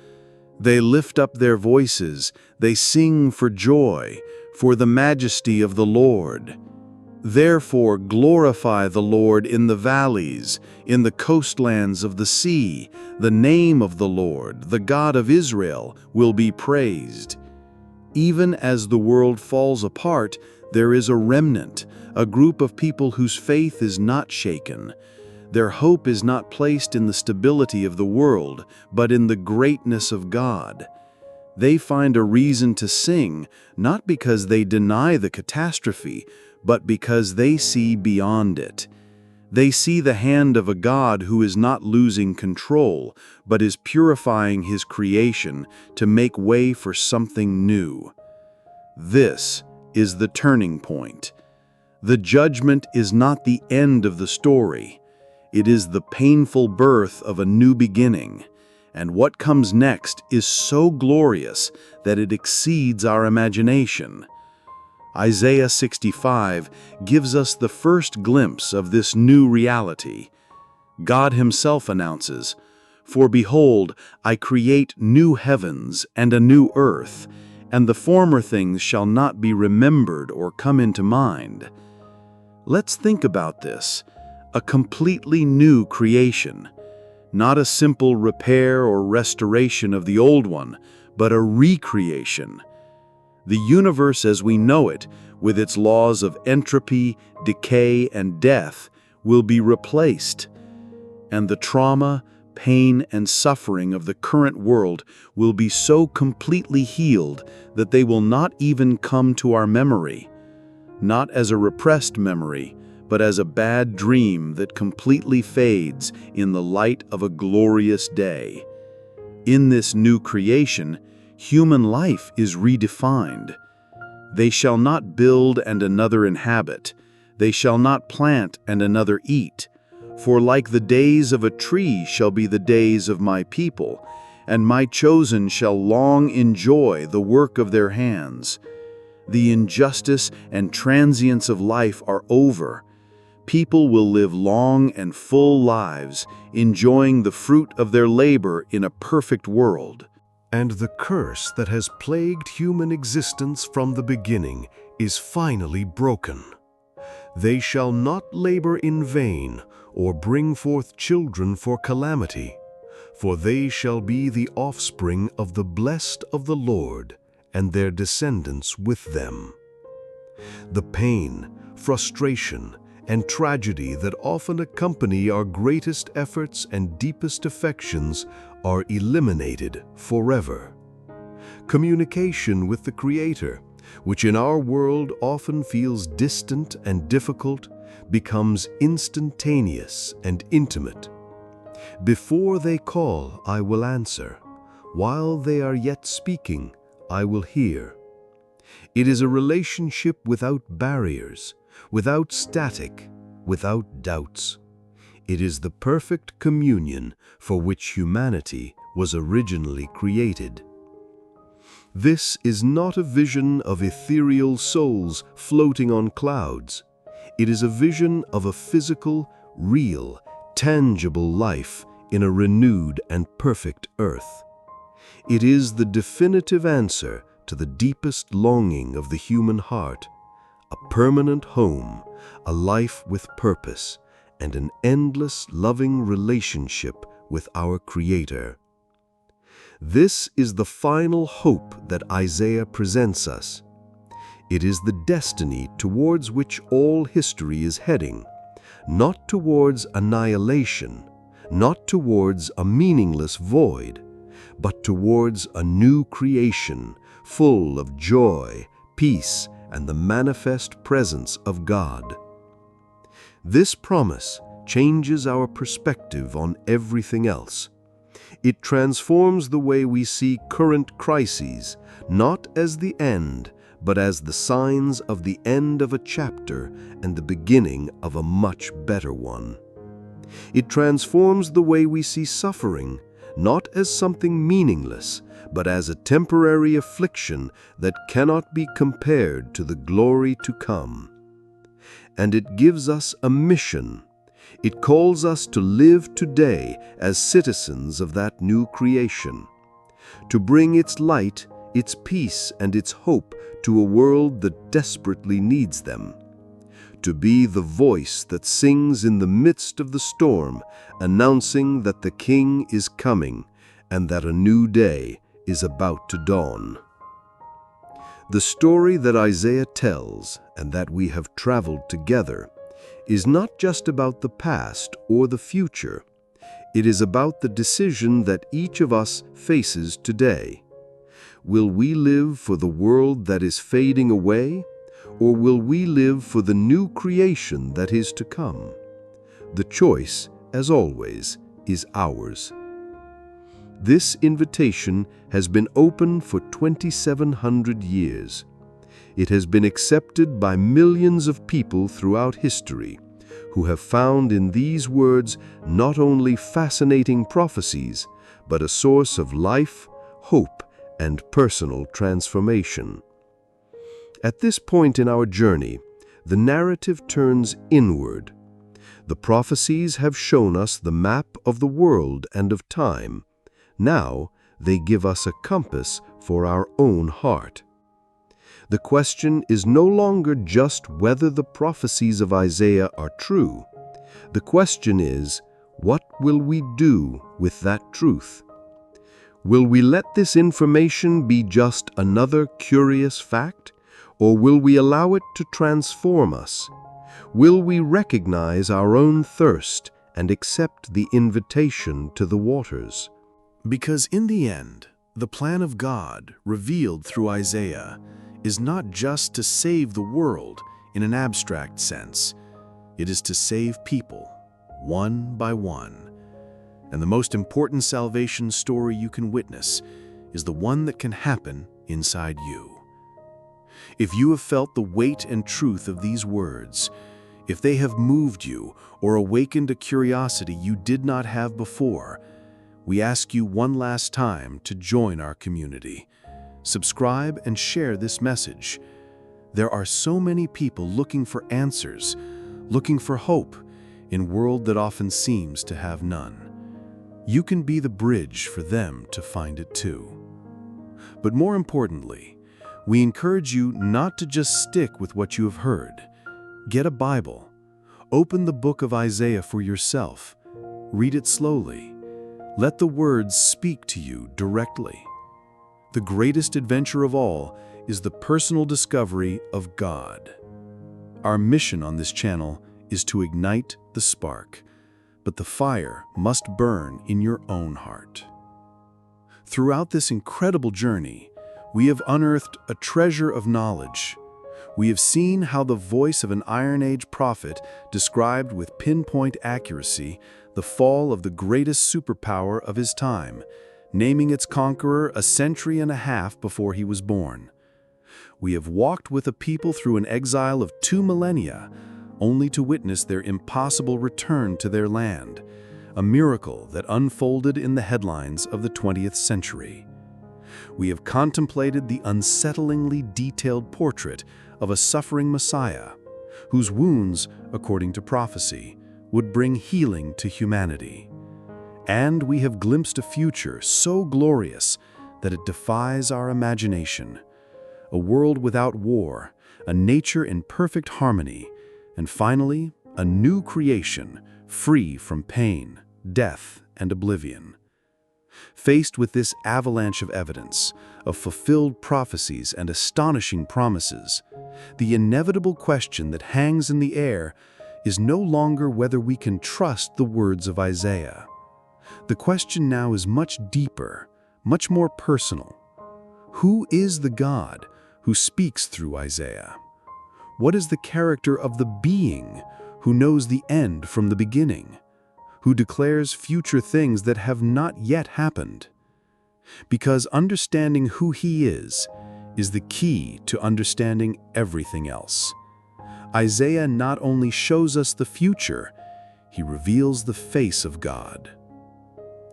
"They lift up their voices, they sing for joy, for the majesty of the Lord. Therefore glorify the Lord in the valleys, in the coastlands of the sea. The name of the Lord, the God of Israel, will be praised." Even as the world falls apart, there is a remnant, a group of people whose faith is not shaken. Their hope is not placed in the stability of the world, but in the greatness of God. They find a reason to sing, not because they deny the catastrophe, but because they see beyond it. They see the hand of a God who is not losing control, but is purifying His creation to make way for something new. This is the turning point. The judgment is not the end of the story. It is the painful birth of a new beginning. And what comes next is so glorious that it exceeds our imagination. Isaiah 65 gives us the first glimpse of this new reality. God Himself announces, "For behold, I create new heavens and a new earth, and the former things shall not be remembered or come into mind." Let's think about this. A completely new creation. Not a simple repair or restoration of the old one, but a recreation. The universe as we know it, with its laws of entropy, decay, and death, will be replaced. And the trauma, pain, and suffering of the current world will be so completely healed that they will not even come to our memory. Not as a repressed memory, but as a bad dream that completely fades in the light of a glorious day. In this new creation, human life is redefined. They shall not build and another inhabit. They shall not plant and another eat. For like the days of a tree shall be the days of my people, and my chosen shall long enjoy the work of their hands. The injustice and transience of life are over. People will live long and full lives, enjoying the fruit of their labor in a perfect world. And the curse that has plagued human existence from the beginning is finally broken. They shall not labor in vain, or bring forth children for calamity, for they shall be the offspring of the blessed of the Lord, and their descendants with them. The pain, frustration, and tragedy that often accompany our greatest efforts and deepest affections are eliminated forever. Communication with the Creator, which in our world often feels distant and difficult, becomes instantaneous and intimate. Before they call, I will answer. While they are yet speaking, I will hear. It is a relationship without barriers, without static, without doubts. It is the perfect communion for which humanity was originally created. This is not a vision of ethereal souls floating on clouds. It is a vision of a physical, real, tangible life in a renewed and perfect earth. It is the definitive answer to the deepest longing of the human heart, a permanent home, a life with purpose, and an endless, loving relationship with our Creator. This is the final hope that Isaiah presents us. It is the destiny towards which all history is heading, not towards annihilation, not towards a meaningless void, but towards a new creation full of joy, peace, and the manifest presence of God. This promise changes our perspective on everything else. It transforms the way we see current crises, not as the end, but as the signs of the end of a chapter and the beginning of a much better one. It transforms the way we see suffering, not as something meaningless, but as a temporary affliction that cannot be compared to the glory to come. And it gives us a mission. It calls us to live today as citizens of that new creation, to bring its light, its peace, and its hope to a world that desperately needs them, to be the voice that sings in the midst of the storm, announcing that the King is coming and that a new day is about to dawn. The story that Isaiah tells, and that we have traveled together, is not just about the past or the future. It is about the decision that each of us faces today. Will we live for the world that is fading away, or will we live for the new creation that is to come? The choice, as always, is ours. This invitation has been open for 2,700 years. It has been accepted by millions of people throughout history, who have found in these words not only fascinating prophecies, but a source of life, hope, and personal transformation. At this point in our journey, the narrative turns inward. The prophecies have shown us the map of the world and of time. Now, they give us a compass for our own heart. The question is no longer just whether the prophecies of Isaiah are true. The question is, what will we do with that truth? Will we let this information be just another curious fact, or will we allow it to transform us? Will we recognize our own thirst and accept the invitation to the waters? Because in the end, the plan of God, revealed through Isaiah, is not just to save the world in an abstract sense. It is to save people, one by one. And the most important salvation story you can witness is the one that can happen inside you. If you have felt the weight and truth of these words, if they have moved you or awakened a curiosity you did not have before, we ask you one last time to join our community. Subscribe and share this message. There are so many people looking for answers, looking for hope in a world that often seems to have none. You can be the bridge for them to find it too. But more importantly, we encourage you not to just stick with what you have heard. Get a Bible. Open the book of Isaiah for yourself. Read it slowly. Let the words speak to you directly. The greatest adventure of all is the personal discovery of God. Our mission on this channel is to ignite the spark, but the fire must burn in your own heart. Throughout this incredible journey, we have unearthed a treasure of knowledge. We have seen how the voice of an Iron Age prophet described with pinpoint accuracy the fall of the greatest superpower of his time, naming its conqueror a century and a half before he was born. We have walked with a people through an exile of 2 millennia, only to witness their impossible return to their land, a miracle that unfolded in the headlines of the 20th century. We have contemplated the unsettlingly detailed portrait of a suffering Messiah, whose wounds, according to prophecy, would bring healing to humanity. And we have glimpsed a future so glorious that it defies our imagination. A world without war, a nature in perfect harmony, and finally, a new creation free from pain, death, and oblivion. Faced with this avalanche of evidence, of fulfilled prophecies and astonishing promises, the inevitable question that hangs in the air is no longer whether we can trust the words of Isaiah. The question now is much deeper, much more personal. Who is the God who speaks through Isaiah? What is the character of the being who knows the end from the beginning, who declares future things that have not yet happened? Because understanding who he is the key to understanding everything else. Isaiah not only shows us the future, he reveals the face of God.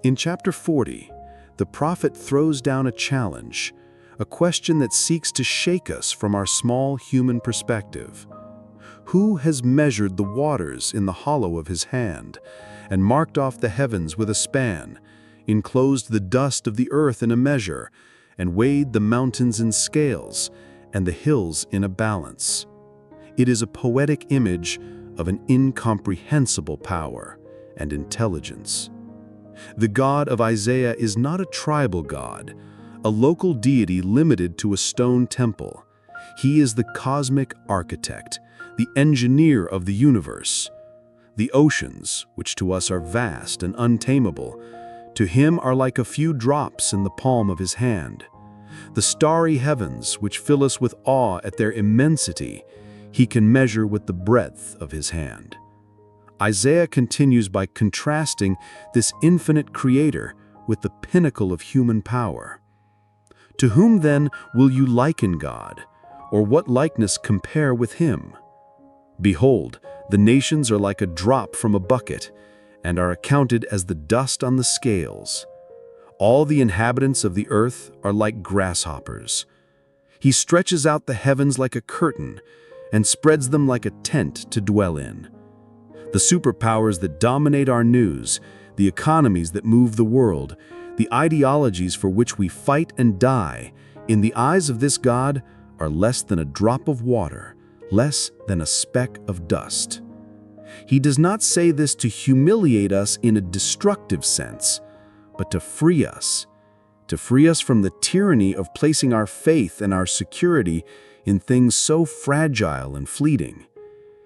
In chapter 40, the prophet throws down a challenge, a question that seeks to shake us from our small human perspective. Who has measured the waters in the hollow of his hand, and marked off the heavens with a span, enclosed the dust of the earth in a measure, and weighed the mountains in scales, and the hills in a balance? It is a poetic image of an incomprehensible power and intelligence. The God of Isaiah is not a tribal God, a local deity limited to a stone temple. He is the cosmic architect, the engineer of the universe. The oceans, which to us are vast and untamable, to him are like a few drops in the palm of his hand. The starry heavens, which fill us with awe at their immensity, he can measure with the breadth of his hand. Isaiah continues by contrasting this infinite creator with the pinnacle of human power. To whom then will you liken God, or what likeness compare with him? Behold, the nations are like a drop from a bucket, and are accounted as the dust on the scales. All the inhabitants of the earth are like grasshoppers. He stretches out the heavens like a curtain, and spreads them like a tent to dwell in. The superpowers that dominate our news, the economies that move the world, the ideologies for which we fight and die, in the eyes of this God, are less than a drop of water, less than a speck of dust. He does not say this to humiliate us in a destructive sense, but to free us from the tyranny of placing our faith and our security in things so fragile and fleeting.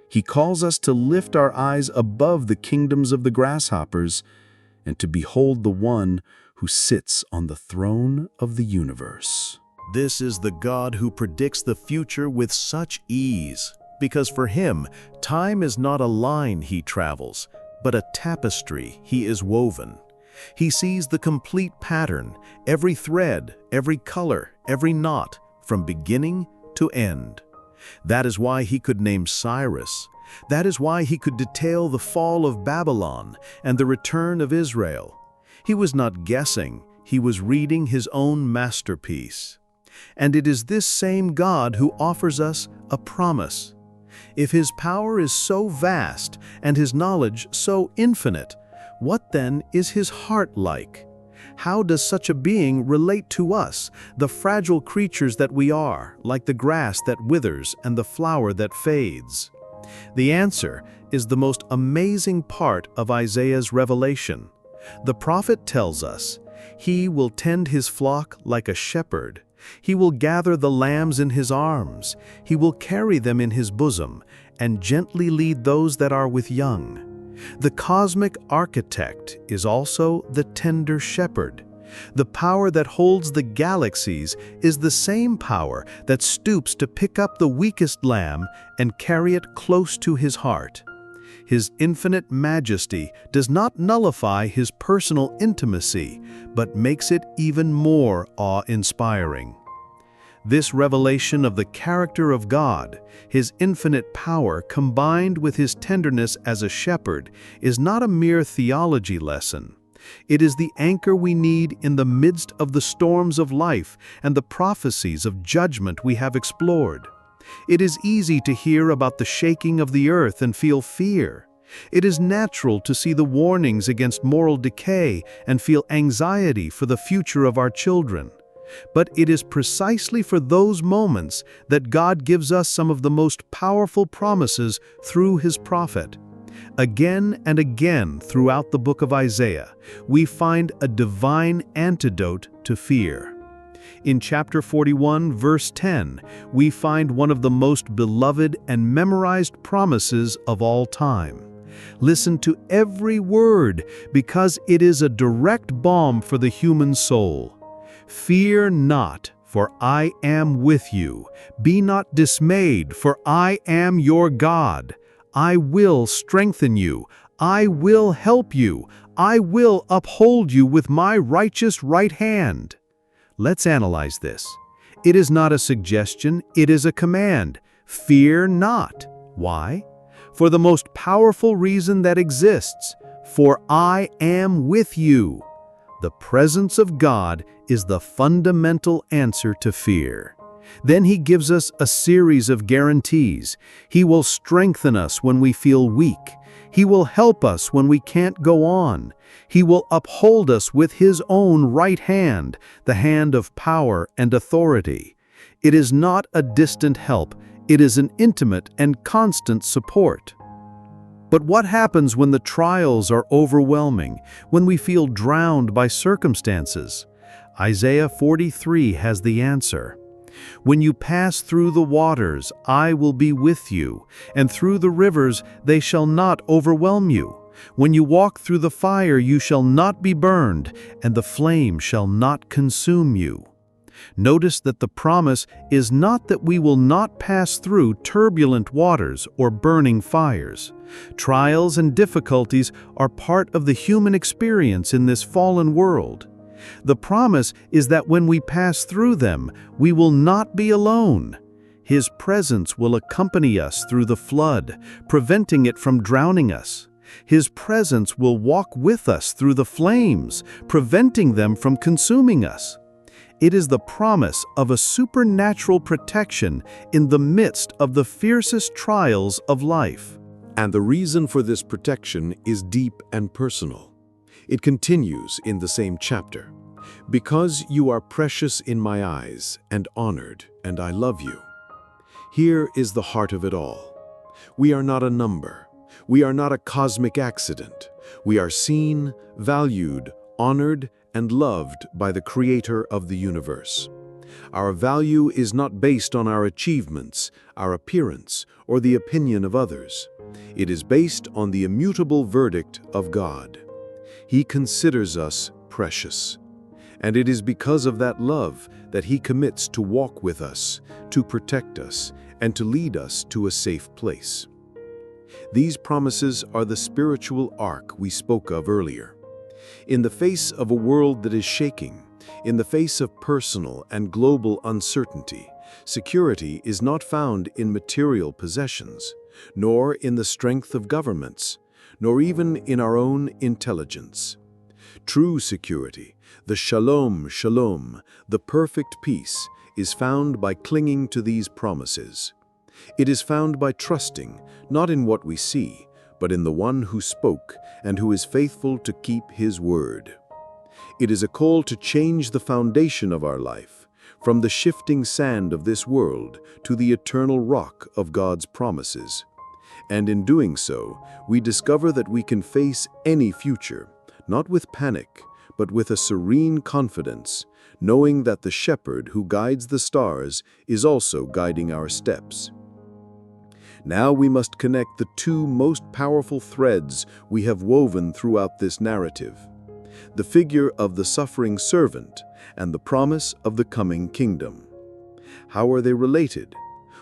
He calls us to lift our eyes above the kingdoms of the grasshoppers and to behold the one who sits on the throne of the universe. This is the God who predicts the future with such ease, because for him, time is not a line he travels, but a tapestry he is woven. He sees the complete pattern, every thread, every color, every knot, from beginning to end. That is why he could name Cyrus. That is why he could detail the fall of Babylon and the return of Israel. He was not guessing, he was reading his own masterpiece. And it is this same God who offers us a promise. If his power is so vast and his knowledge so infinite, what then is his heart like? How does such a being relate to us, the fragile creatures that we are, like the grass that withers and the flower that fades? The answer is the most amazing part of Isaiah's revelation. The prophet tells us, "He will tend his flock like a shepherd. He will gather the lambs in his arms. He will carry them in his bosom, and gently lead those that are with young." The cosmic architect is also the tender shepherd. The power that holds the galaxies is the same power that stoops to pick up the weakest lamb and carry it close to his heart. His infinite majesty does not nullify his personal intimacy, but makes it even more awe-inspiring. This revelation of the character of God, his infinite power combined with his tenderness as a shepherd, is not a mere theology lesson. It is the anchor we need in the midst of the storms of life and the prophecies of judgment we have explored. It is easy to hear about the shaking of the earth and feel fear. It is natural to see the warnings against moral decay and feel anxiety for the future of our children. But it is precisely for those moments that God gives us some of the most powerful promises through his prophet. Again and again throughout the book of Isaiah, we find a divine antidote to fear. In chapter 41, verse 10, we find one of the most beloved and memorized promises of all time. Listen to every word, because it is a direct balm for the human soul. "Fear not, for I am with you. Be not dismayed, for I am your God. I will strengthen you. I will help you. I will uphold you with my righteous right hand." Let's analyze this. It is not a suggestion, it is a command. Fear not. Why? For the most powerful reason that exists. For I am with you. The presence of God is the fundamental answer to fear. Then he gives us a series of guarantees. He will strengthen us when we feel weak. He will help us when we can't go on. He will uphold us with his own right hand, the hand of power and authority. It is not a distant help, it is an intimate and constant support. But what happens when the trials are overwhelming, when we feel drowned by circumstances? Isaiah 43 has the answer. "When you pass through the waters, I will be with you, and through the rivers they shall not overwhelm you. When you walk through the fire, you shall not be burned, and the flame shall not consume you." Notice that the promise is not that we will not pass through turbulent waters or burning fires. Trials and difficulties are part of the human experience in this fallen world. The promise is that when we pass through them, we will not be alone. His presence will accompany us through the flood, preventing it from drowning us. His presence will walk with us through the flames, preventing them from consuming us. It is the promise of a supernatural protection in the midst of the fiercest trials of life. And the reason for this protection is deep and personal. It continues in the same chapter. Because you are precious in my eyes and honored, and I love you. Here is the heart of it all. We are not a number. We are not a cosmic accident. We are seen, valued, honored, and loved by the Creator of the universe. Our value is not based on our achievements, our appearance, or the opinion of others. It is based on the immutable verdict of God. He considers us precious. And it is because of that love that He commits to walk with us, to protect us, and to lead us to a safe place. These promises are the spiritual ark we spoke of earlier. In the face of a world that is shaking, in the face of personal and global uncertainty, security is not found in material possessions, nor in the strength of governments, nor even in our own intelligence. True security, the shalom, shalom, the perfect peace, is found by clinging to these promises. It is found by trusting, not in what we see, but in the one who spoke and who is faithful to keep His word. It is a call to change the foundation of our life, from the shifting sand of this world to the eternal rock of God's promises. And in doing so, we discover that we can face any future, not with panic, but with a serene confidence, knowing that the shepherd who guides the stars is also guiding our steps. Now we must connect the two most powerful threads we have woven throughout this narrative: the figure of the suffering servant and the promise of the coming kingdom. How are they related?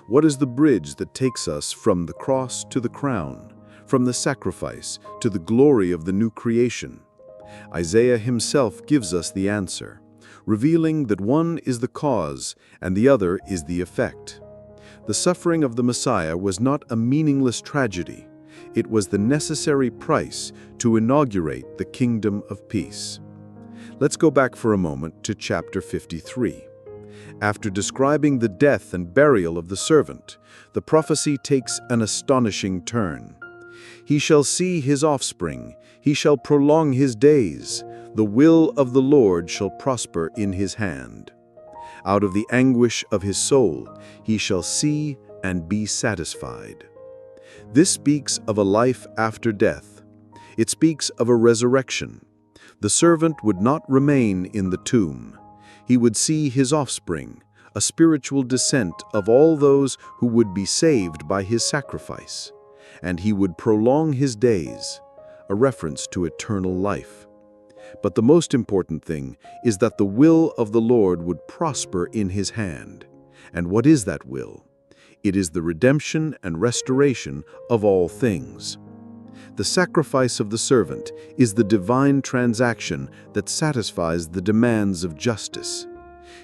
What is the bridge that takes us from the cross to the crown, from the sacrifice to the glory of the new creation? Isaiah himself gives us the answer, revealing that one is the cause and the other is the effect. The suffering of the Messiah was not a meaningless tragedy. It was the necessary price to inaugurate the kingdom of peace. Let's go back for a moment to chapter 53. After describing the death and burial of the servant, the prophecy takes an astonishing turn. He shall see his offspring, he shall prolong his days, the will of the Lord shall prosper in his hand. Out of the anguish of his soul, he shall see and be satisfied. This speaks of a life after death. It speaks of a resurrection. The servant would not remain in the tomb. He would see his offspring, a spiritual descent of all those who would be saved by his sacrifice. And he would prolong his days, a reference to eternal life. But the most important thing is that the will of the Lord would prosper in his hand. And what is that will? It is the redemption and restoration of all things. The sacrifice of the servant is the divine transaction that satisfies the demands of justice.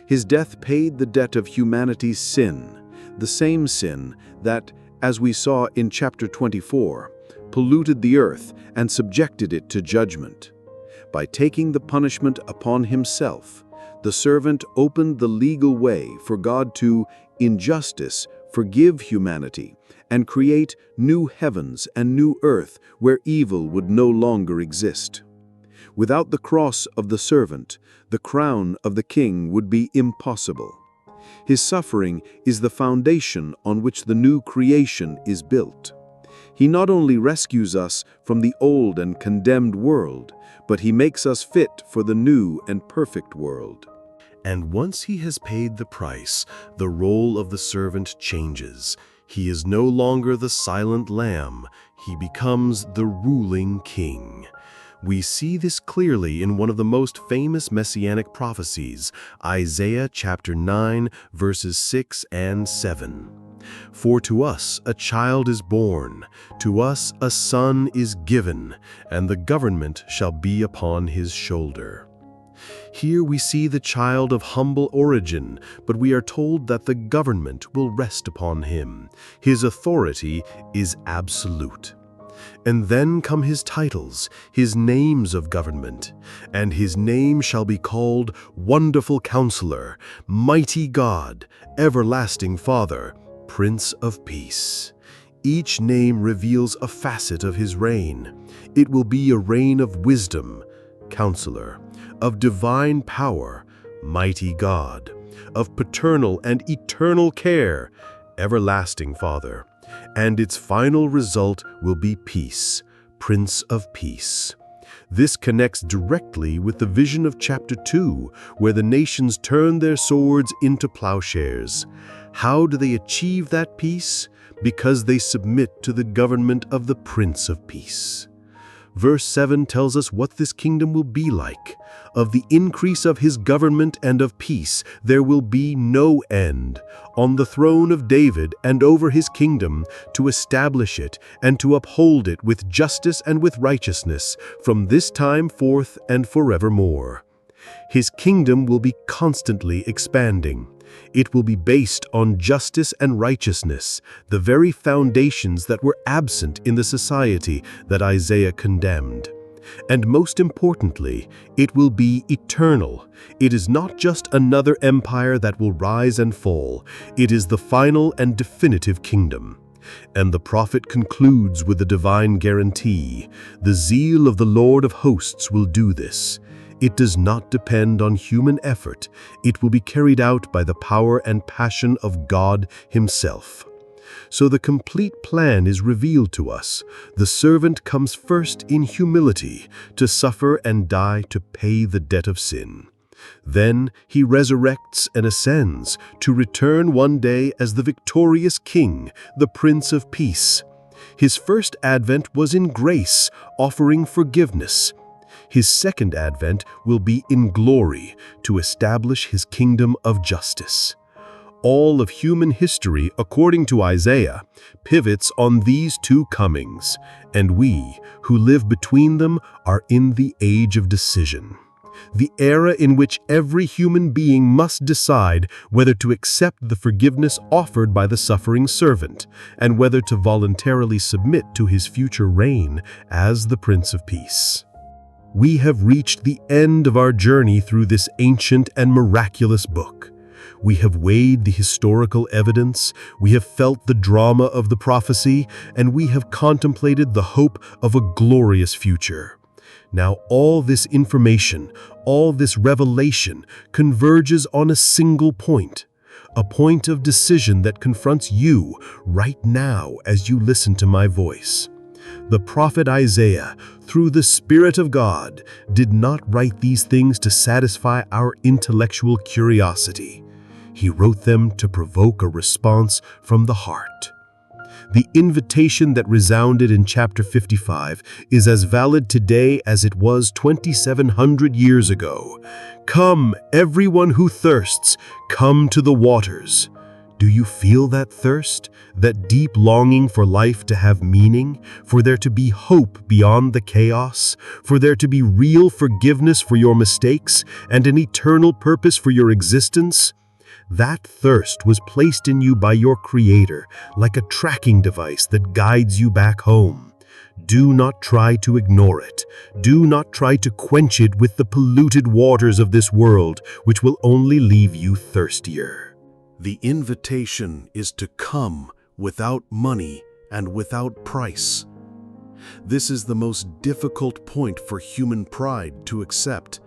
His death paid the debt of humanity's sin, the same sin that, as we saw in chapter 24, polluted the earth and subjected it to judgment. By taking the punishment upon himself, the servant opened the legal way for God to, in justice, forgive humanity and create new heavens and new earth where evil would no longer exist. Without the cross of the servant, the crown of the king would be impossible. His suffering is the foundation on which the new creation is built. He not only rescues us from the old and condemned world, but he makes us fit for the new and perfect world. And once he has paid the price, the role of the servant changes. He is no longer the silent lamb. He becomes the ruling king. We see this clearly in one of the most famous messianic prophecies, Isaiah chapter 9, verses 6 and 7. For to us a child is born, to us a son is given, and the government shall be upon his shoulder. Here we see the child of humble origin, but we are told that the government will rest upon him. His authority is absolute. And then come his titles, his names of government. And his name shall be called Wonderful Counselor, Mighty God, Everlasting Father, Prince of Peace. Each name reveals a facet of his reign. It will be a reign of wisdom, Counselor, of divine power, mighty God, of paternal and eternal care, everlasting Father, and its final result will be peace, Prince of Peace. This connects directly with the vision of chapter 2, where the nations turn their swords into plowshares. How do they achieve that peace? Because they submit to the government of the Prince of Peace. Verse 7 tells us what this kingdom will be like. Of the increase of his government and of peace there will be no end, on the throne of David and over his kingdom, to establish it and to uphold it with justice and with righteousness, from this time forth and forevermore. His kingdom will be constantly expanding. It will be based on justice and righteousness, the very foundations that were absent in the society that Isaiah condemned. And most importantly, it will be eternal. It is not just another empire that will rise and fall. It is the final and definitive kingdom. And the prophet concludes with a divine guarantee. The zeal of the Lord of hosts will do this. It does not depend on human effort. It will be carried out by the power and passion of God Himself. So the complete plan is revealed to us. The servant comes first in humility, to suffer and die to pay the debt of sin. Then he resurrects and ascends, to return one day as the victorious King, the Prince of Peace. His first advent was in grace, offering forgiveness. His second advent will be in glory, to establish his kingdom of justice. All of human history, according to Isaiah, pivots on these two comings, and we, who live between them, are in the age of decision. The era in which every human being must decide whether to accept the forgiveness offered by the suffering servant, and whether to voluntarily submit to his future reign as the Prince of Peace. We have reached the end of our journey through this ancient and miraculous book. We have weighed the historical evidence, we have felt the drama of the prophecy, and we have contemplated the hope of a glorious future. Now all this information, all this revelation converges on a single point, a point of decision that confronts you right now as you listen to my voice. The prophet Isaiah, through the Spirit of God, did not write these things to satisfy our intellectual curiosity. He wrote them to provoke a response from the heart. The invitation that resounded in chapter 55 is as valid today as it was 2,700 years ago. Come, everyone who thirsts, come to the waters. Do you feel that thirst, that deep longing for life to have meaning, for there to be hope beyond the chaos, for there to be real forgiveness for your mistakes and an eternal purpose for your existence? That thirst was placed in you by your Creator, like a tracking device that guides you back home. Do not try to ignore it. Do not try to quench it with the polluted waters of this world, which will only leave you thirstier. The invitation is to come without money and without price. This is the most difficult point for human pride to accept.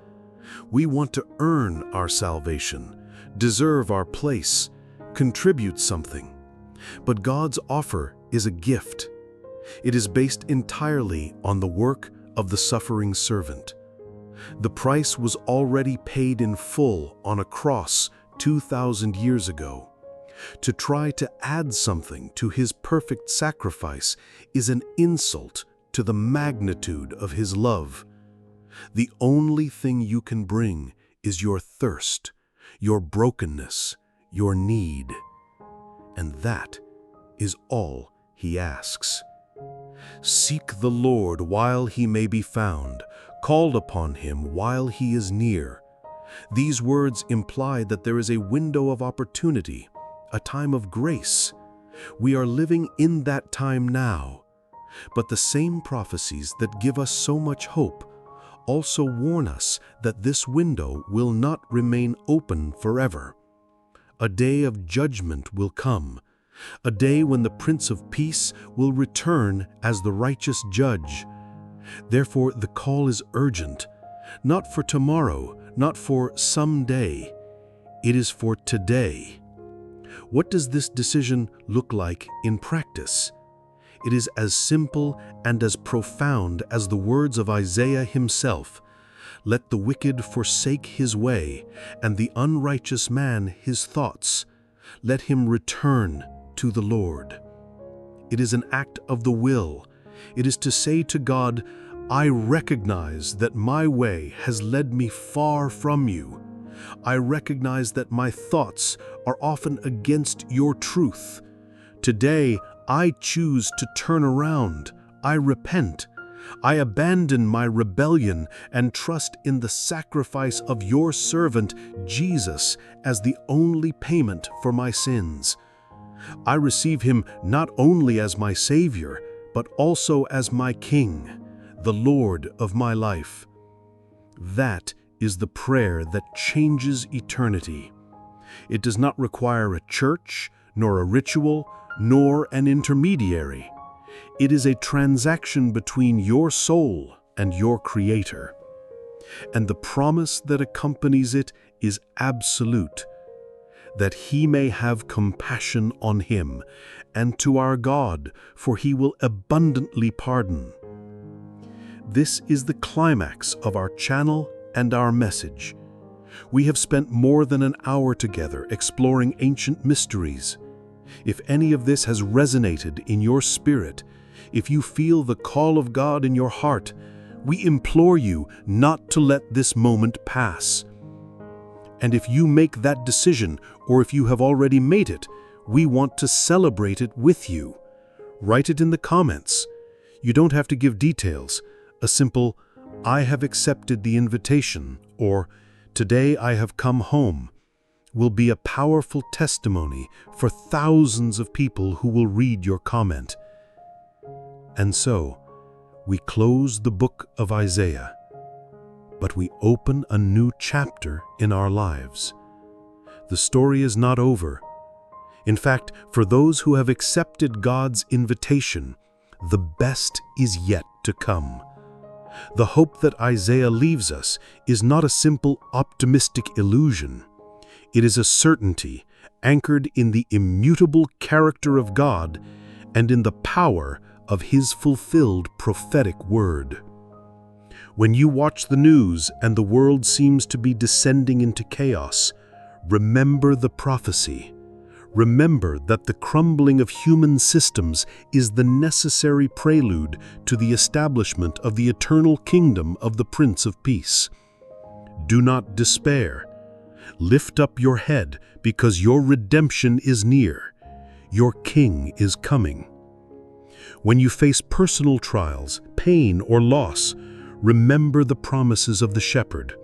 We want to earn our salvation, deserve our place, contribute something. But God's offer is a gift. It is based entirely on the work of the suffering servant. The price was already paid in full on a cross 2,000 years ago. To try to add something to his perfect sacrifice is an insult to the magnitude of his love. The only thing you can bring is your thirst, your brokenness, your need. And that is all he asks. Seek the Lord while he may be found, call upon him while he is near. These words imply that there is a window of opportunity, a time of grace. We are living in that time now. But the same prophecies that give us so much hope also warn us that this window will not remain open forever. A day of judgment will come, a day when the Prince of Peace will return as the righteous judge. Therefore, the call is urgent. Not for tomorrow, not for someday. It is for today. What does this decision look like in practice? It is as simple and as profound as the words of Isaiah himself. Let the wicked forsake his way, and the unrighteous man his thoughts. Let him return to the Lord. It is an act of the will. It is to say to God, I recognize that my way has led me far from you. I recognize that my thoughts are often against your truth. Today, I choose to turn around. I repent. I abandon my rebellion and trust in the sacrifice of your servant, Jesus, as the only payment for my sins. I receive him not only as my Savior, but also as my King, the Lord of my life. That is the prayer that changes eternity. It does not require a church, nor a ritual, nor an intermediary. It is a transaction between your soul and your Creator. And the promise that accompanies it is absolute, that he may have compassion on him, and to our God, for he will abundantly pardon. This is the climax of our channel and our message. We have spent more than an hour together exploring ancient mysteries. If any of this has resonated in your spirit, if you feel the call of God in your heart, we implore you not to let this moment pass. And if you make that decision, or if you have already made it, we want to celebrate it with you. Write it in the comments. You don't have to give details. A simple, I have accepted the invitation, or today I have come home, will be a powerful testimony for thousands of people who will read your comment. And so, we close the book of Isaiah, but we open a new chapter in our lives. The story is not over. In fact, for those who have accepted God's invitation, the best is yet to come. The hope that Isaiah leaves us is not a simple optimistic illusion. It is a certainty anchored in the immutable character of God and in the power of his fulfilled prophetic word. When you watch the news and the world seems to be descending into chaos, remember the prophecy. Remember that the crumbling of human systems is the necessary prelude to the establishment of the eternal kingdom of the Prince of Peace. Do not despair. Lift up your head, because your redemption is near. Your King is coming. When you face personal trials, pain, or loss, remember the promises of the Shepherd.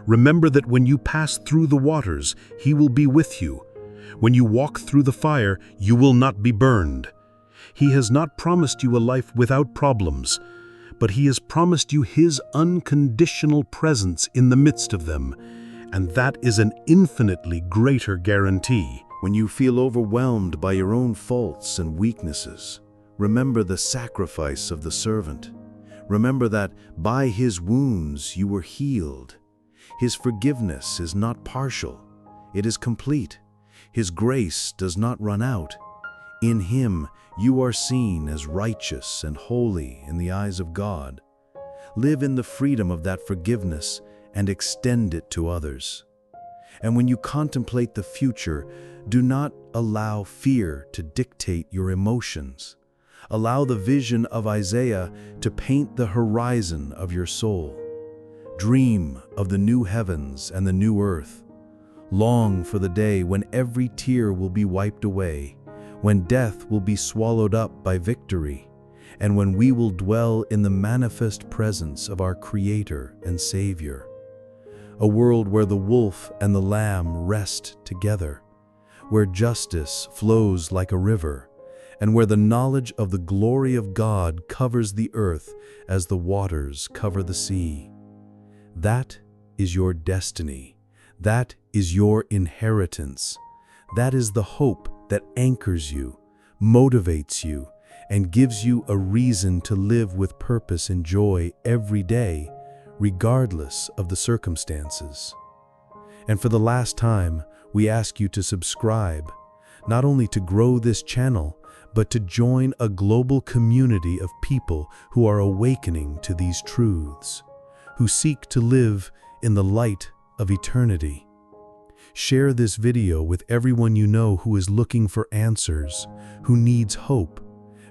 Remember that when you pass through the waters, he will be with you. When you walk through the fire, you will not be burned. He has not promised you a life without problems, but he has promised you his unconditional presence in the midst of them, and that is an infinitely greater guarantee. When you feel overwhelmed by your own faults and weaknesses, remember the sacrifice of the servant. Remember that by his wounds you were healed. His forgiveness is not partial, it is complete. His grace does not run out. In him you are seen as righteous and holy in the eyes of God. Live in the freedom of that forgiveness and extend it to others. And when you contemplate the future, do not allow fear to dictate your emotions. Allow the vision of Isaiah to paint the horizon of your soul. Dream of the new heavens and the new earth. Long for the day when every tear will be wiped away, when death will be swallowed up by victory, and when we will dwell in the manifest presence of our Creator and Savior. A world where the wolf and the lamb rest together, where justice flows like a river, and where the knowledge of the glory of God covers the earth as the waters cover the sea. That is your destiny. That is your inheritance. That is the hope that anchors you, motivates you, and gives you a reason to live with purpose and joy every day, regardless of the circumstances. And for the last time, we ask you to subscribe, not only to grow this channel, but to join a global community of people who are awakening to these truths, who seek to live in the light of eternity. Share this video with everyone you know who is looking for answers, who needs hope.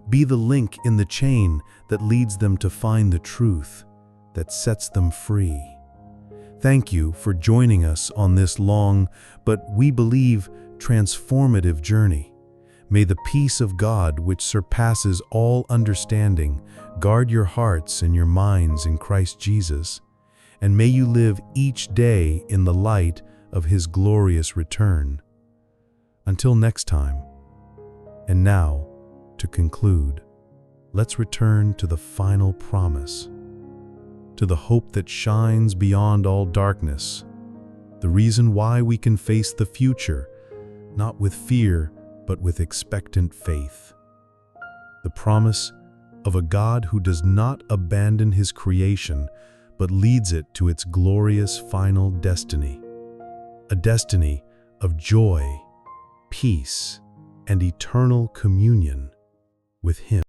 Be the link in the chain that leads them to find the truth that sets them free. Thank you for joining us on this long, but we believe transformative journey. May the peace of God, which surpasses all understanding, guard your hearts and your minds in Christ Jesus, and may you live each day in the light of His glorious return. Until next time. And now, to conclude, let's return to the final promise, to the hope that shines beyond all darkness, the reason why we can face the future, not with fear, but with expectant faith. The promise of a God who does not abandon His creation, but leads it to its glorious final destiny. A destiny of joy, peace, and eternal communion with Him.